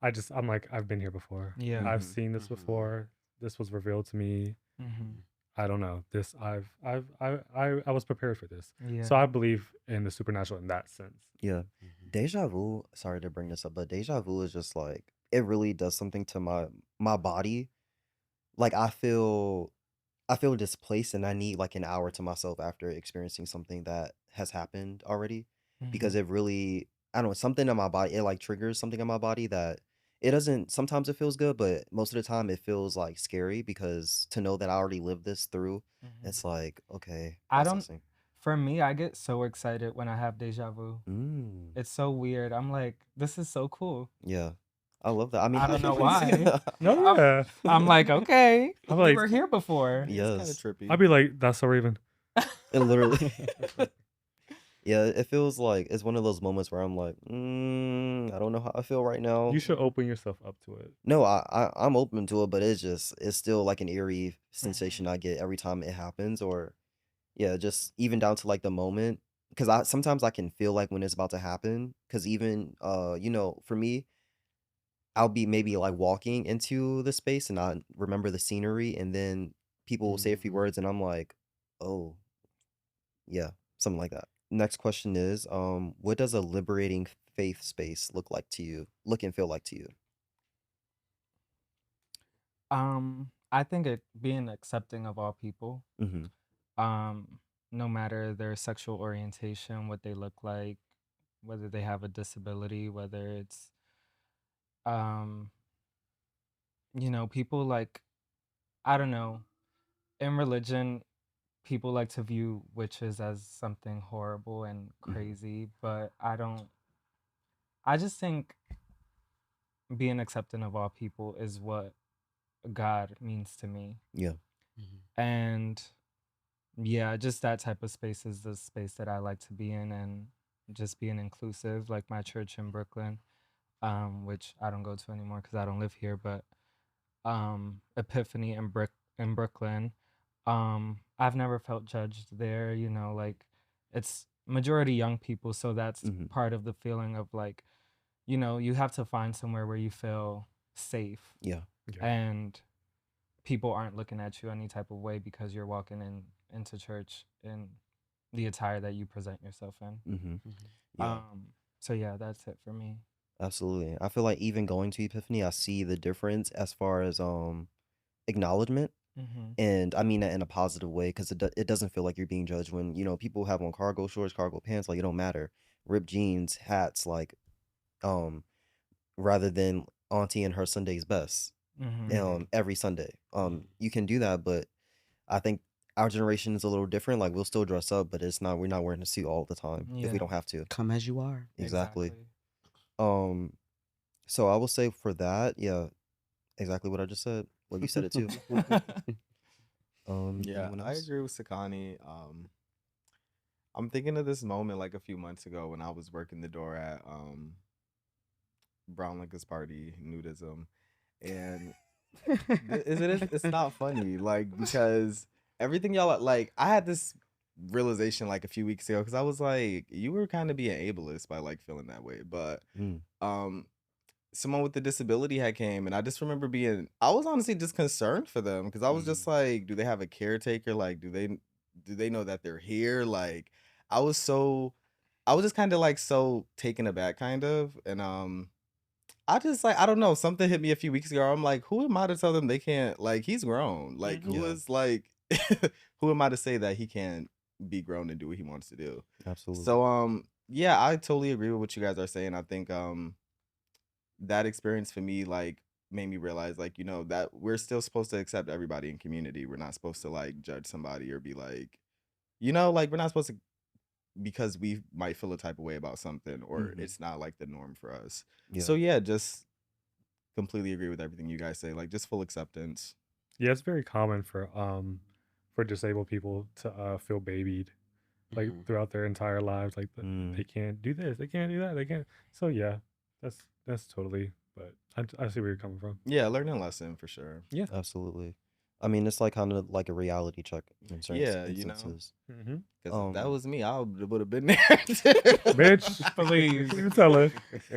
I'm like, I've been here before. Yeah. I've seen this before. This was revealed to me. I don't know. I was prepared for this. Yeah. So I believe in the supernatural in that sense. Yeah. Deja vu, sorry to bring this up, but deja vu is just like it really does something to my body. Like I feel displaced and I need like an hour to myself after experiencing something that has happened already because Mhm. it really I don't know, something in my body, it like triggers something in my body that it doesn't sometimes it feels good, but most of the time it feels like scary because to know that I already lived this through, Mhm. it's like, okay, I don't. processing. For me, I get so excited when I have deja vu. Mm. It's so weird. I'm like, this is so cool. Yeah. I love that. I mean, I how don't know people say why. No, I'm, yeah. I'm like, okay, I'm we like, were here before. It's kind of Yes. trippy. I'd be like, that's so Raven. It literally Yeah, it feels like it's one of those moments where I'm like, I don't know how I feel right now. You should open yourself up to it. No, I'm open to it, but it's still like an eerie sensation Mhm. I get every time it happens, or yeah, just even down to like the moment, because I sometimes I can feel like when it's about to happen, because even for me, I'll be maybe like walking into the space and I remember the scenery, and then people will say a few Mhm. words, and I'm like, oh yeah, something like that. Next question is, what does a liberating faith space look and feel like to you? I think it being accepting of all people, Mm-hmm. um, no matter their sexual orientation, what they look like, whether they have a disability, whether it's um, people like I don't know. In religion, people like to view witches as something horrible and Mm-hmm. crazy, but I don't. I just think being accepting of all people is what God means to me. Yeah. Mhm. And yeah, just that type of space is the space that I like to be in, and just being inclusive, like my church in Brooklyn, which I don't go to anymore because I don't live here, but Epiphany in Brooklyn. I've never felt judged there, like it's majority young people, so that's Mm-hmm. part of the feeling of like, you have to find somewhere where you feel safe Yeah. Yeah. and people aren't looking at you any type of way because you're walking into church in the attire that you present yourself in. Mm-hmm. Mhm. Yeah. So yeah, that's it for me. Absolutely. I feel like even going to Epiphany, I see the difference as far as acknowledgement. Mm-hmm. And I mean that in a positive way because it doesn't feel like you're being judged when, people have on cargo shorts, cargo pants, like it don't matter. Ripped jeans, hats, like um rather than auntie and her Sunday's best. Mm-hmm. Mhm. Every Sunday. Mhm. You can do that, but I think our generation is a little different. Like we'll still dress up, but we're not wearing a suit all the time if we Yeah, don't have to. Come as you are. Exactly. exactly. Um so I will say for that, yeah, exactly what I just said. Well, you said it too. Yeah, Anyone I else? agree with Sakani. I'm thinking of this moment like a few months ago when I was working the door at Brown Liquor's party, nudism, and it's not funny, like because everything y'all like. I had this realization like a few weeks ago because I was like, you were kind of being ableist by like feeling that way, but Mm, um someone with a disability had came and I just remember I was honestly just concerned for them because I was Mm. just like, do they have a caretaker? Like, do they know that they're here? Like, I was so I was just kind of like so taken aback kind of. And I just like I don't know, something hit me a few weeks ago. I'm like, who am I to tell them they can't, like he's grown. Like who yeah, is like who am I to say that he can't be grown and do what he wants to do? absolutely. So yeah, I totally agree with what you guys are saying. I think that experience for me like made me realize like that we're still supposed to accept everybody in community. We're not supposed to like judge somebody or be like like we're not supposed to because we might feel a type of way about something or Hmm. it's not like the norm for us. Yeah. So yeah, just completely agree with everything you guys say, like just full acceptance. Yeah, it's very common for disabled people to feel babied like Mhm. throughout their entire lives. Like Mm, they can't do this, they can't do that, they can't. So yeah, that's totally. But I see where you're coming from. Yeah, learning lesson for sure. Yeah. absolutely. I mean, it's like kind of like a reality check in certain Yeah, instances. Mm-hmm. because if that Um, was me, I would have been there too. Bitch, Please. you tell her.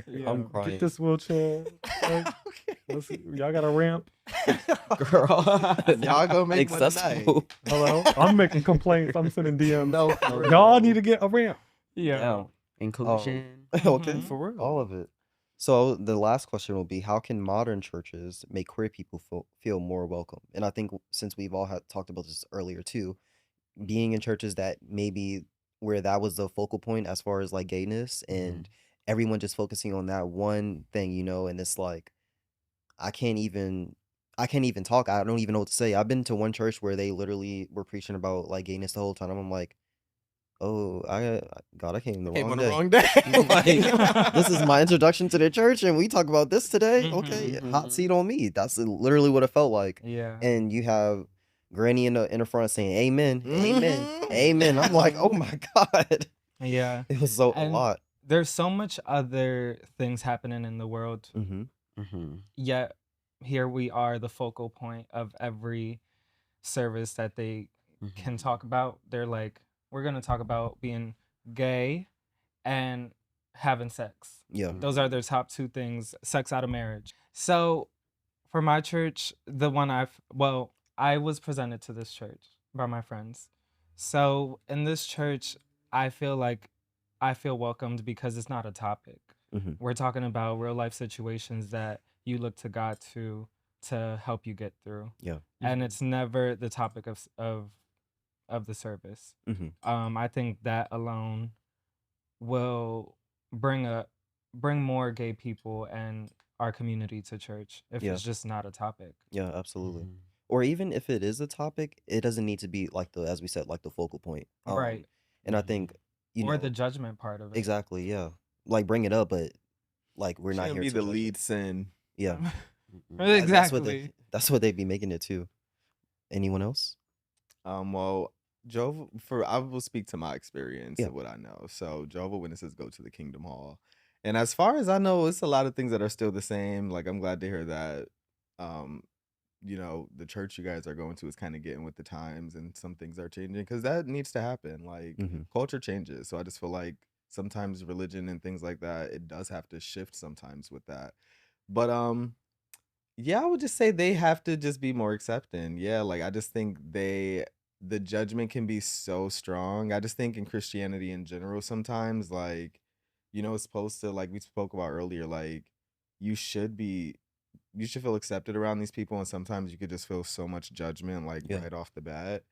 Yeah. I'm Get crying. this wheelchair. Like, y'all got a ramp. Girl. Y'all gonna make one tonight. Accessible. Hello, I'm making complaints. I'm sending DMs. No, for real. Y'all need to get a ramp. Yeah. Down. Inclusion. Okay, Mhm. for real, real. all of it. So the last question will be, how can modern churches make queer people feel more welcome? And I think since we've all had talked about this earlier too, being in churches that maybe where that was the focal point as far as like gayness and everyone just focusing on that one thing, and it's like I can't even I can't even talk. I don't even know what to say. I've been to one church where they literally were preaching about like gayness the whole time. I'm like, oh, God, I came the Came wrong on the day. wrong day. Like, this is my introduction to the church, and we talk about this today. Okay, hot Mhm. seat on me. That's literally what it felt like. Yeah. And you have Granny in the front saying, "Amen, amen, Mhm. amen." I'm like, oh my God, Yeah. it was so a And lot. there's so much other things happening in the world, Mm-hmm. Mhm. yet here we are, the focal point of every service that they can Mhm. talk about. They're like, we're going to talk about being gay and having sex. Yeah. Those are their top two things, sex out of marriage. So for my church, I was presented to this church by my friends. So in this church, I feel like I feel welcomed because it's not a topic. Mm-hmm. We're talking about real life situations that you look to God to help you get through. Yeah. And it's never the topic of the service. Mm-hmm. I think that alone will bring more gay people and our community to church if Yeah. it's just not a topic. Yeah. Absolutely. Mhm. Or even if it is a topic, it doesn't need to be like as we said, like the focal point. Right. And I Mhm. think Or the judgment part of it. exactly, yeah, like bring it up, but like we're not Shouldn't here be to the judge it. lead sin. Yeah. Mhm. Exactly. That's what they'd be making it too. Anyone else? Well, I will speak to my experience Yeah. of what I know. So Jehovah's Witnesses go to the Kingdom Hall, and as far as I know, it's a lot of things that are still the same. Like I'm glad to hear that. Um, the church you guys are going to is kind of getting with the times, and some things are changing because that needs to happen. Like Mm-hmm. culture changes, so I just feel like sometimes religion and things like that, it does have to shift sometimes with that. But yeah, I would just say they have to just be more accepting. Yeah, like I just think the judgment can be so strong. I just think in Christianity in general sometimes like it's supposed to, like we spoke about earlier, like you should be you should feel accepted around these people, and sometimes you could just feel so much judgment like Yeah. right off the bat.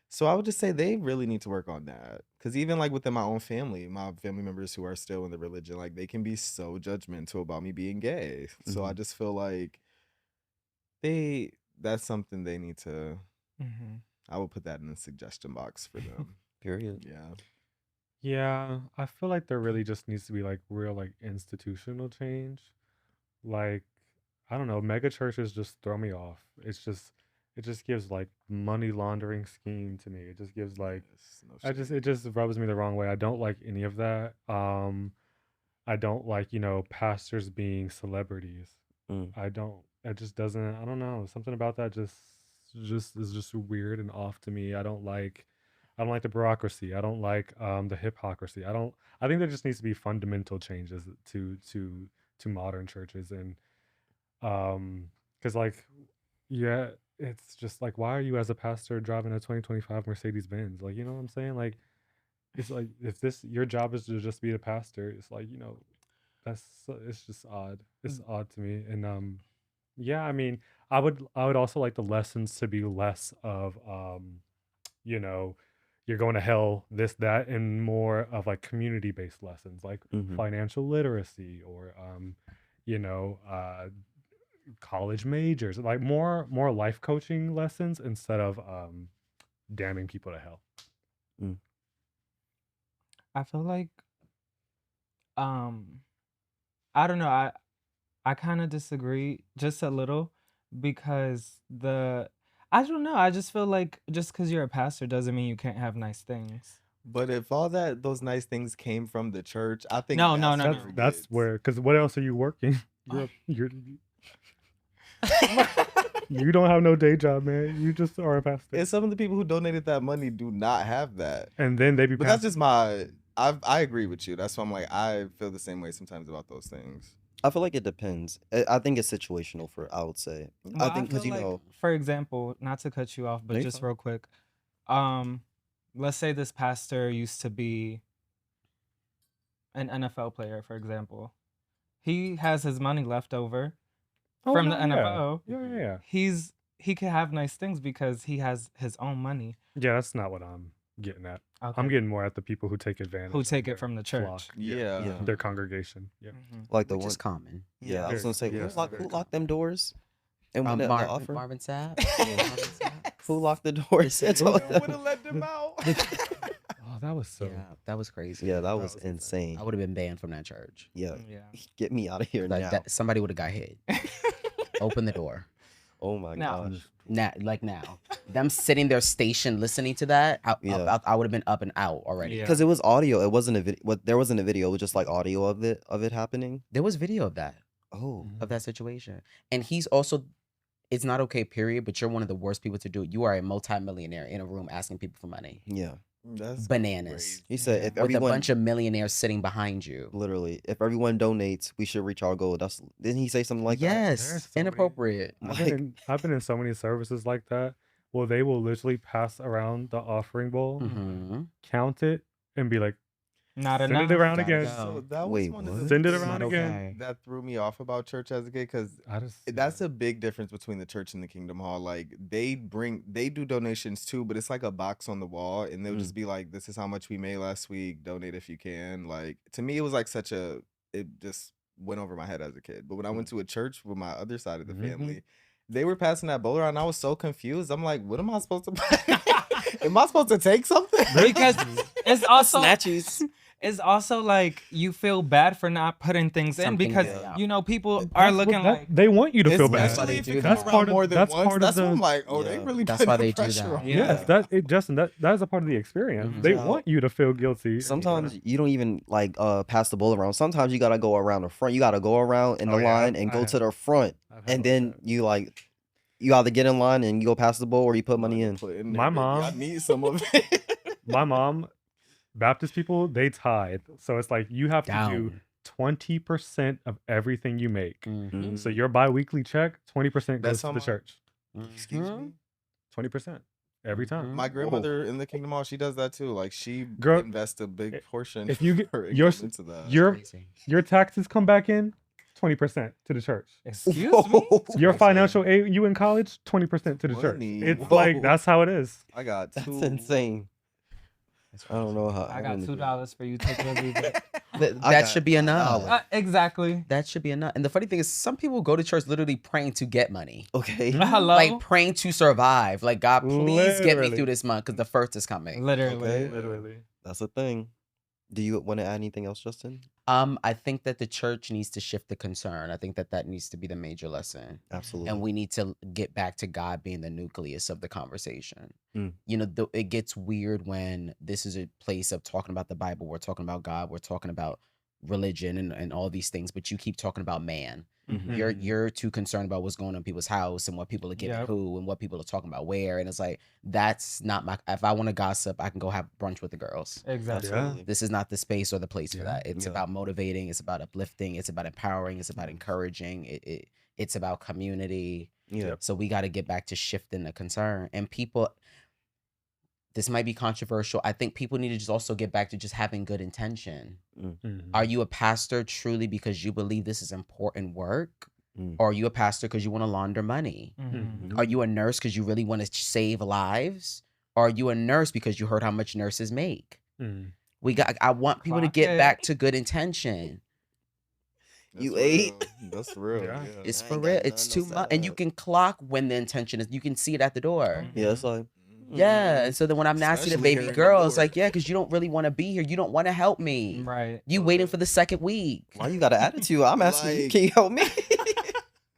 So I would just say they really need to work on that, cuz even like within my family members who are still in the religion, like they can be so judgmental about me being gay. So I Mm-hmm. just feel like that's something they need to. Mm-hmm. I will put that in the suggestion box for them. Period. Yeah. Yeah, I feel like there really just needs to be like real like institutional change. Like, I don't know, mega churches just throw me off. It just gives like money laundering scheme to me. It just gives like Yes, no shade. it just rubs me the wrong way. I don't like any of that. I don't like, pastors being celebrities. Mm. It just doesn't, I don't know. Something about that just is just weird and off to me. I don't like the bureaucracy. I don't like the hypocrisy. I think there just needs to be fundamental changes to modern churches and cuz like yeah, it's just like why are you as a pastor driving a 2025 Mercedes Benz? Like, you know what I'm saying? Like it's like if this your job is to just be a pastor, it's like, it's just odd. It's odd to me. And yeah, I mean, I would also like the lessons to be less of you know, you're going to hell, this, that, and more of like community based lessons like Mm-hmm. financial literacy or you know, college majors, like more life coaching lessons instead of damning people to hell. Mm. I feel like um I don't know, I kind of disagree just a little because I don't know, I just feel like just cuz you're a pastor doesn't mean you can't have nice things. But if all those nice things came from the church, I think No, no, that's no, where no. it That's gets. where, because what else are you working? You don't have no day job, man. You just are a pastor. And some of the people who donated that money do not have that. And then they be But that's pastors. just I agree with you. That's why I'm like I feel the same way sometimes about those things. I feel like it depends. I think it's situational I would say. But I think feel because like, for example, not to cut you off, but No, you're just fine. real quick, let's say this pastor used to be an NFL player, for example, He has his money left over Oh, from the no, yeah. NFL. Yeah. He can have nice things because he has his own money. Yeah, that's not what I'm getting at. Okay. I'm getting more at the people who take advantage. Who of take it their from the flock. church. Yeah. Their congregation. Yeah. Like the Which one. is common. Yeah, I was gonna say, Yeah. who locked them doors? And when the offer? Marvin Sapp. Who locked the doors? And told Would have them? let them out. Oh, that was so. Yeah, that was crazy. Yeah, that was insane. I would have been banned from that church. Yeah, Yeah. get me out of here Like now. somebody would have got hit. Open the door. Oh my Now. gosh. Now. Them sitting there stationed listening to that, Yeah. I would have been up and out already. Yeah. Because it was audio. It wasn't a video. There wasn't a video. It was just like audio of it happening. There was video of that. Oh. Of that situation. And he's also, it's not okay, period, but you're one of the worst people to do it. You are a multimillionaire in a room asking people for money. Yeah. That's Bananas. crazy. He said Yeah. if With a everyone bunch of millionaires sitting behind you. literally, if everyone donates, we should reach our goal. Didn't he say something like that? Yes. There's so many- Inappropriate. I've been in so many services like that. Well, they will literally pass around the offering bowl, Mhm. count it, and be like, Not send enough. it around Gotta again. go. So that was Wait, one what? of the Send it things around Not again. okay. that threw me off about church as a kid because I just that's a big difference between the church and the Kingdom Hall. Like they do donations too, but it's like a box on the wall, and they'll just be like, "This is how much we made last week. Donate if you can." Like to me, it was like it just went over my head as a kid. But when I went to a church with my other side of the family, they were passing that bowl around. And I was so confused. I'm like, "What am I supposed to? Am I supposed to take something?" Because it's also Snatchies. it's also like you feel bad for not putting things in Something, because yeah. People are looking like they want you to feel bad. Especially if you That's come part around of- more than that's once. part of That's when the- I'm like, oh, they Yeah. really That's putting why the they do pressure that. on. Yeah. Justin, that is a part of the experience. Mhm. They Yeah. want you to feel guilty. Sometimes you don't even like pass the bowl around. Sometimes you gotta go around the front. You gotta go around in the Oh, yeah, line and go to the front, and then you either get in line and you go pass the bowl or you put money in. My mom- I need some of it. my mom, Baptist people, they tithe. So it's like you have to do Down. 20% of everything you make. Mhm. So your bi-weekly check, 20% goes That's to how the my- church. Excuse Mhm. me. 20% every time. My grandmother in the Kingdom Hall, she does that too. Like she Girl, invests a big portion. if you get- of her your- income into that. Your Crazy. your taxes come back in, 20% to the church. excuse me. Your financial aid, you in college, 20% to the church. Money. It's Whoa. like that's how it is. I got That's two. insane. I don't know how. I got $2 for you. Take it or leave it. That should be enough. Exactly. That should be enough. And the funny thing is, some people go to church literally praying to get money. Okay. Hello. Like praying to survive. Like, God, please get me Literally. through this month because the first is coming. Literally. Okay. Literally. That's a thing. Do you want to add anything else, Justin? I think that the church needs to shift the concern. I think that needs to be the major lesson. Absolutely. And we need to get back to God being the nucleus of the conversation. Mm. You know, it gets weird when this is a place of talking about the Bible. We're talking about God. We're talking about religion and all these things, but you keep talking about man. Mhm. You're too concerned about what's going on in people's house and what people are giving Yep. who and what people are talking about where. And it's like, that's not my, if I want to gossip, I can go have brunch with the girls. Exactly. Absolutely. This is not the space or the place for Yeah. that. It's Yeah. about motivating. It's about uplifting. It's about empowering. It's about encouraging. It's about community. Yeah. So we got to get back to shifting the concern. And people, this might be controversial. I think people need to just also get back to just having good intention. Mhm. Are you a pastor truly because you believe this is important work? Mm. Or are you a pastor because you want to launder money? Mhm. Are you a nurse because you really want to save lives? Or are you a nurse because you heard how much nurses make? Mhm. I want people to Clock get it. back to good intention. That's You real. ate? That's real. Yeah. Yeah. It's I for ain't real. got It's nothing too to much. say And you that. can clock when the intention is. You can see it at the door. Yeah, it's like Yeah. And so then when I'm nasty to Especially baby here in girl, New it's like, York. yeah, because you don't really want to be here. You don't want to help me. Right. You waiting for the second week. why you got an attitude? I'm asking you, Like- can you help me?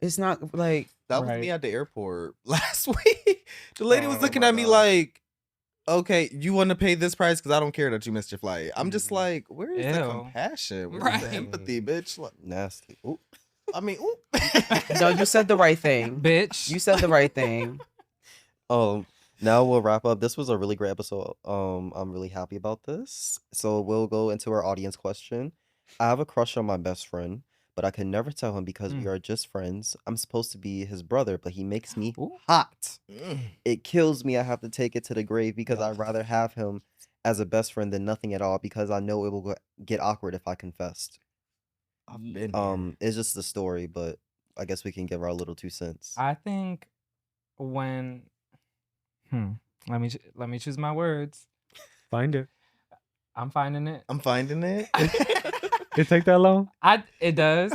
It's not like, That was Right. me at the airport last week. The lady was Oh looking my at me God. like, okay, you want to pay this price because I don't care that you missed your flight. I'm just like, where is the Ew. compassion? Where's Right. the empathy, bitch? Like, Nasty. Ooh. I mean, ooh. no, you said the right thing. Bitch. You said the right thing. Now we'll wrap up. This was a really great episode. I'm really happy about this. So we'll go into our audience question. I have a crush on my best friend, but I can never tell him because we are just friends. I'm supposed to be his brother, but he makes me Ooh. hot. Mm. It kills me. I have to take it to the grave because I'd rather have him as a best friend than nothing at all because I know it will get awkward if I confessed. I've been here. It's just the story, but I guess we can give our little 2 cents. I think when let me choose my words. Find it. I'm finding it. I'm finding it. It take that long? It does.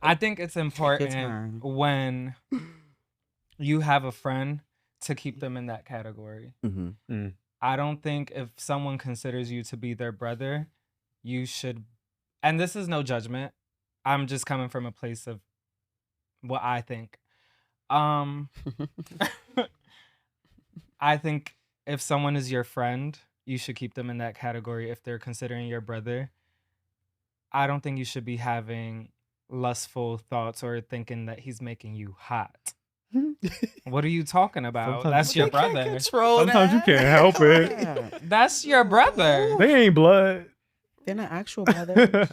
I think it's time. important when you have a friend to keep them in that category. Mm-hmm. I don't think if someone considers you to be their brother, you should, and this is no judgment. I'm just coming from a place of what I think. I think if someone is your friend, you should keep them in that category if they're considering your brother. I don't think you should be having lustful thoughts or thinking that he's making you hot. What are you talking about? Sometimes That's you your brother. Sometimes you can't help it. That's your brother. They ain't blood. They're not actual brothers.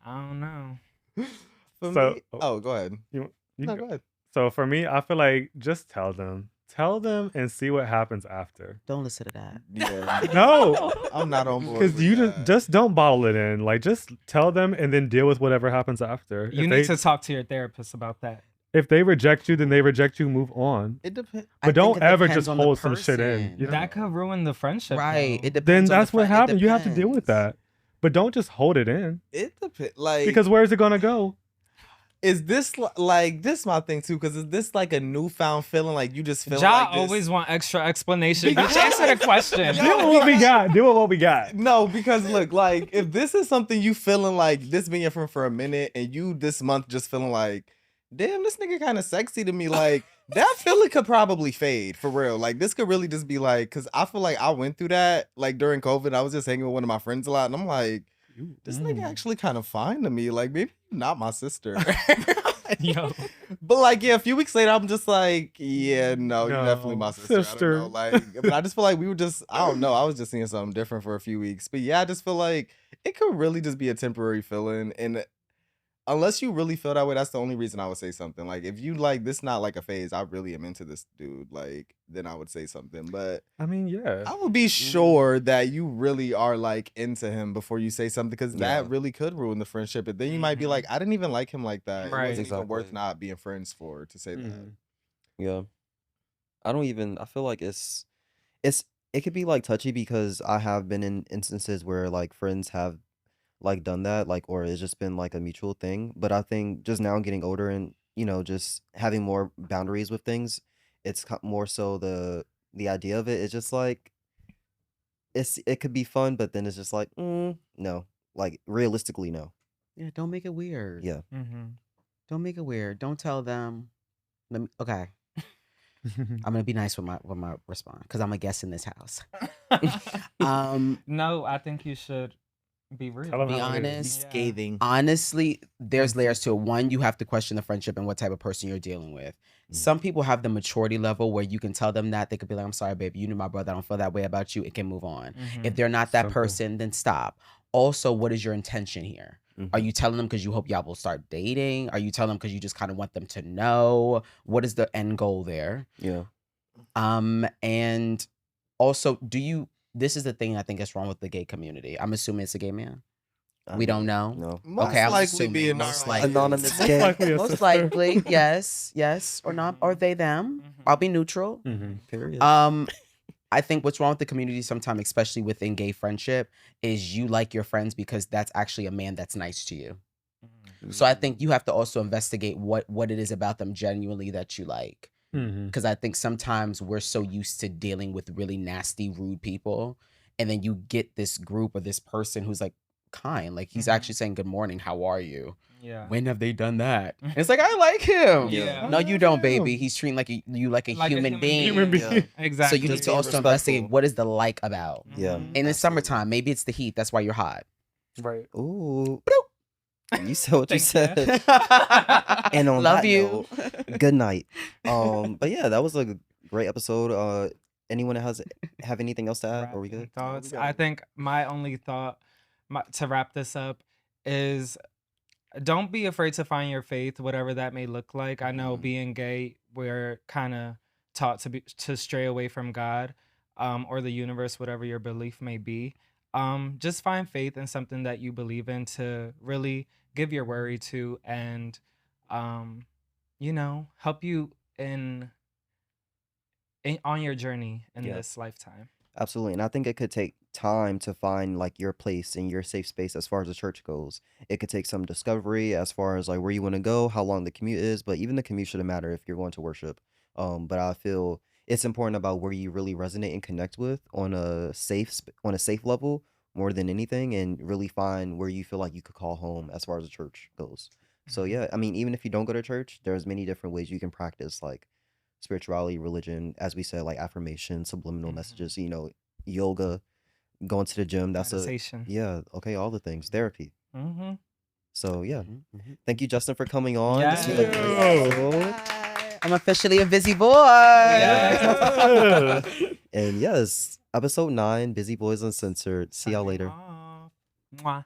I don't know. For So- me, oh, go ahead. You No, go. go ahead. So for me, I feel like just tell them. Tell them and see what happens after. Don't listen to that. Yeah, No, I'm not on board. because with you that. just don't bottle it in. Like just tell them and then deal with whatever happens after. You need to talk to your therapist about that. If they reject you, then they reject you. Move on. It depends. But I don't think it ever depends just on the hold some shit in, person. you know? That could ruin the friendship. Right. though. It depends. Then on the that's what friend. It happened. You have to deal with depends. that. But don't just hold it in. It depends. Like, Because where's it gonna go? is this like this? My thing too. Because is this like a newfound feeling? Like you just feel Ja like this? always want extra explanation. Just answer the question. Deal with what we got. Deal with what we got. No, because look, like if this is something you feeling like this being your friend for a minute, and you this month just feeling like, damn, this nigga kind of sexy to me. Like that feeling could probably fade for real. Like this could really just be like, because I feel like I went through that like during COVID. I was just hanging with one of my friends a lot, and I'm like, this nigga actually kind of fine to me. Like maybe not my sister. Yo. But like, yeah, a few weeks later, I'm just like, yeah, no, you're No, definitely my sister. I sister. don't know, like, but I just feel like we were just, I don't know, I was just seeing something different for a few weeks. But yeah, I just feel like it could really just be a temporary feeling, and unless you really feel that way, that's the only reason I would say something. Like, if you like this, not like a phase, I really am into this dude. Like, then I would say something. But I mean, yeah. I would be sure that you really are like into him before you say something, because Yeah. that really could ruin the friendship. And then you might be like, I didn't even like him like that. Right. It wasn't even worth Exactly. not being friends for to say that. Mhm. Yeah. I feel like it could be like touchy because I have been in instances where like friends have like done that, like, or it's just been like a mutual thing. But I think just now getting older and, just having more boundaries with things, it's more so the idea of it is just like it could be fun, but then it's just like, no. Like realistically, no. Yeah, don't make it weird. Yeah. Don't make it weird. Don't tell them. Okay. I'm gonna be nice with my response because I'm a guest in this house. No, I think you should be real. Tell 'em Be how it is. honest. Yeah. Scathing. Honestly, there's layers to it. One, you have to question the friendship and what type of person you're dealing with. Some people have the maturity level where you can tell them that. They could be like, I'm sorry, babe, you knew my brother. I don't feel that way about you. It can move on. If they're not that Simple. person, then stop. Also, what is your intention here? Mhm. Are you telling them because you hope y'all will start dating? Are you telling them because you just kind of want them to know? What is the end goal there? Yeah. And also, this is the thing I think is wrong with the gay community. I'm assuming it's a gay man. We don't know. No. Most Okay, I was likely assuming. be Most anonymous. likely. Anonymous Most gay. likely a Most sister. likely, yes, or not, or they, them. I'll be neutral. Period. I think what's wrong with the community sometimes, especially within gay friendship, is you like your friends because that's actually a man that's nice to you. So I think you have to also investigate what it is about them genuinely that you like. Because I think sometimes we're so used to dealing with really nasty, rude people, and then you get this group or this person who's like kind, like he's actually saying good morning, how are you? Yeah. When have they done that? And it's like, I like him. Yeah. No, you don't, baby. He's treating you like a human being. Human being. Yeah. Exactly. So you need Just to being also respectful. investigate what is the like about. Yeah. Mhm. And it's summertime. Maybe it's the heat. That's why you're hot. Right. Ooh. You said what you Thank you. said. And on Love that you. Good night. But yeah, that was a great episode. Anyone that have anything else to add? Are we Wrapping good? Thoughts. we got I it. think my only thought to wrap this up is don't be afraid to find your faith, whatever that may look like. I know being gay, we're kind of taught to stray away from God, or the universe, whatever your belief may be. Just find faith in something that you believe in to really give your worry to, and you know, help you on your journey in Yeah. this lifetime. Absolutely. And I think it could take time to find like your place in your safe space as far as the church goes. It could take some discovery as far as like where you want to go, how long the commute is, but even the commute shouldn't matter if you're going to worship. But I feel it's important about where you really resonate and connect with on a on a safe level more than anything, and really find where you feel like you could call home as far as the church goes. So Mhm. yeah, I mean, even if you don't go to church, there's many different ways you can practice like spirituality, religion, as we said, like affirmation, subliminal Mhm. messages, yoga, going to the gym. That's a Meditation. yeah, okay, all the things, therapy. Mm-hmm. So yeah, Mhm, mhm. thank you, Justin, for coming on. This Yes. was a great episode. I'm officially a busy boy. Yeah. And yes, episode 9, Busy Boys Uncensored. See y'all Signing later. off. Mwah.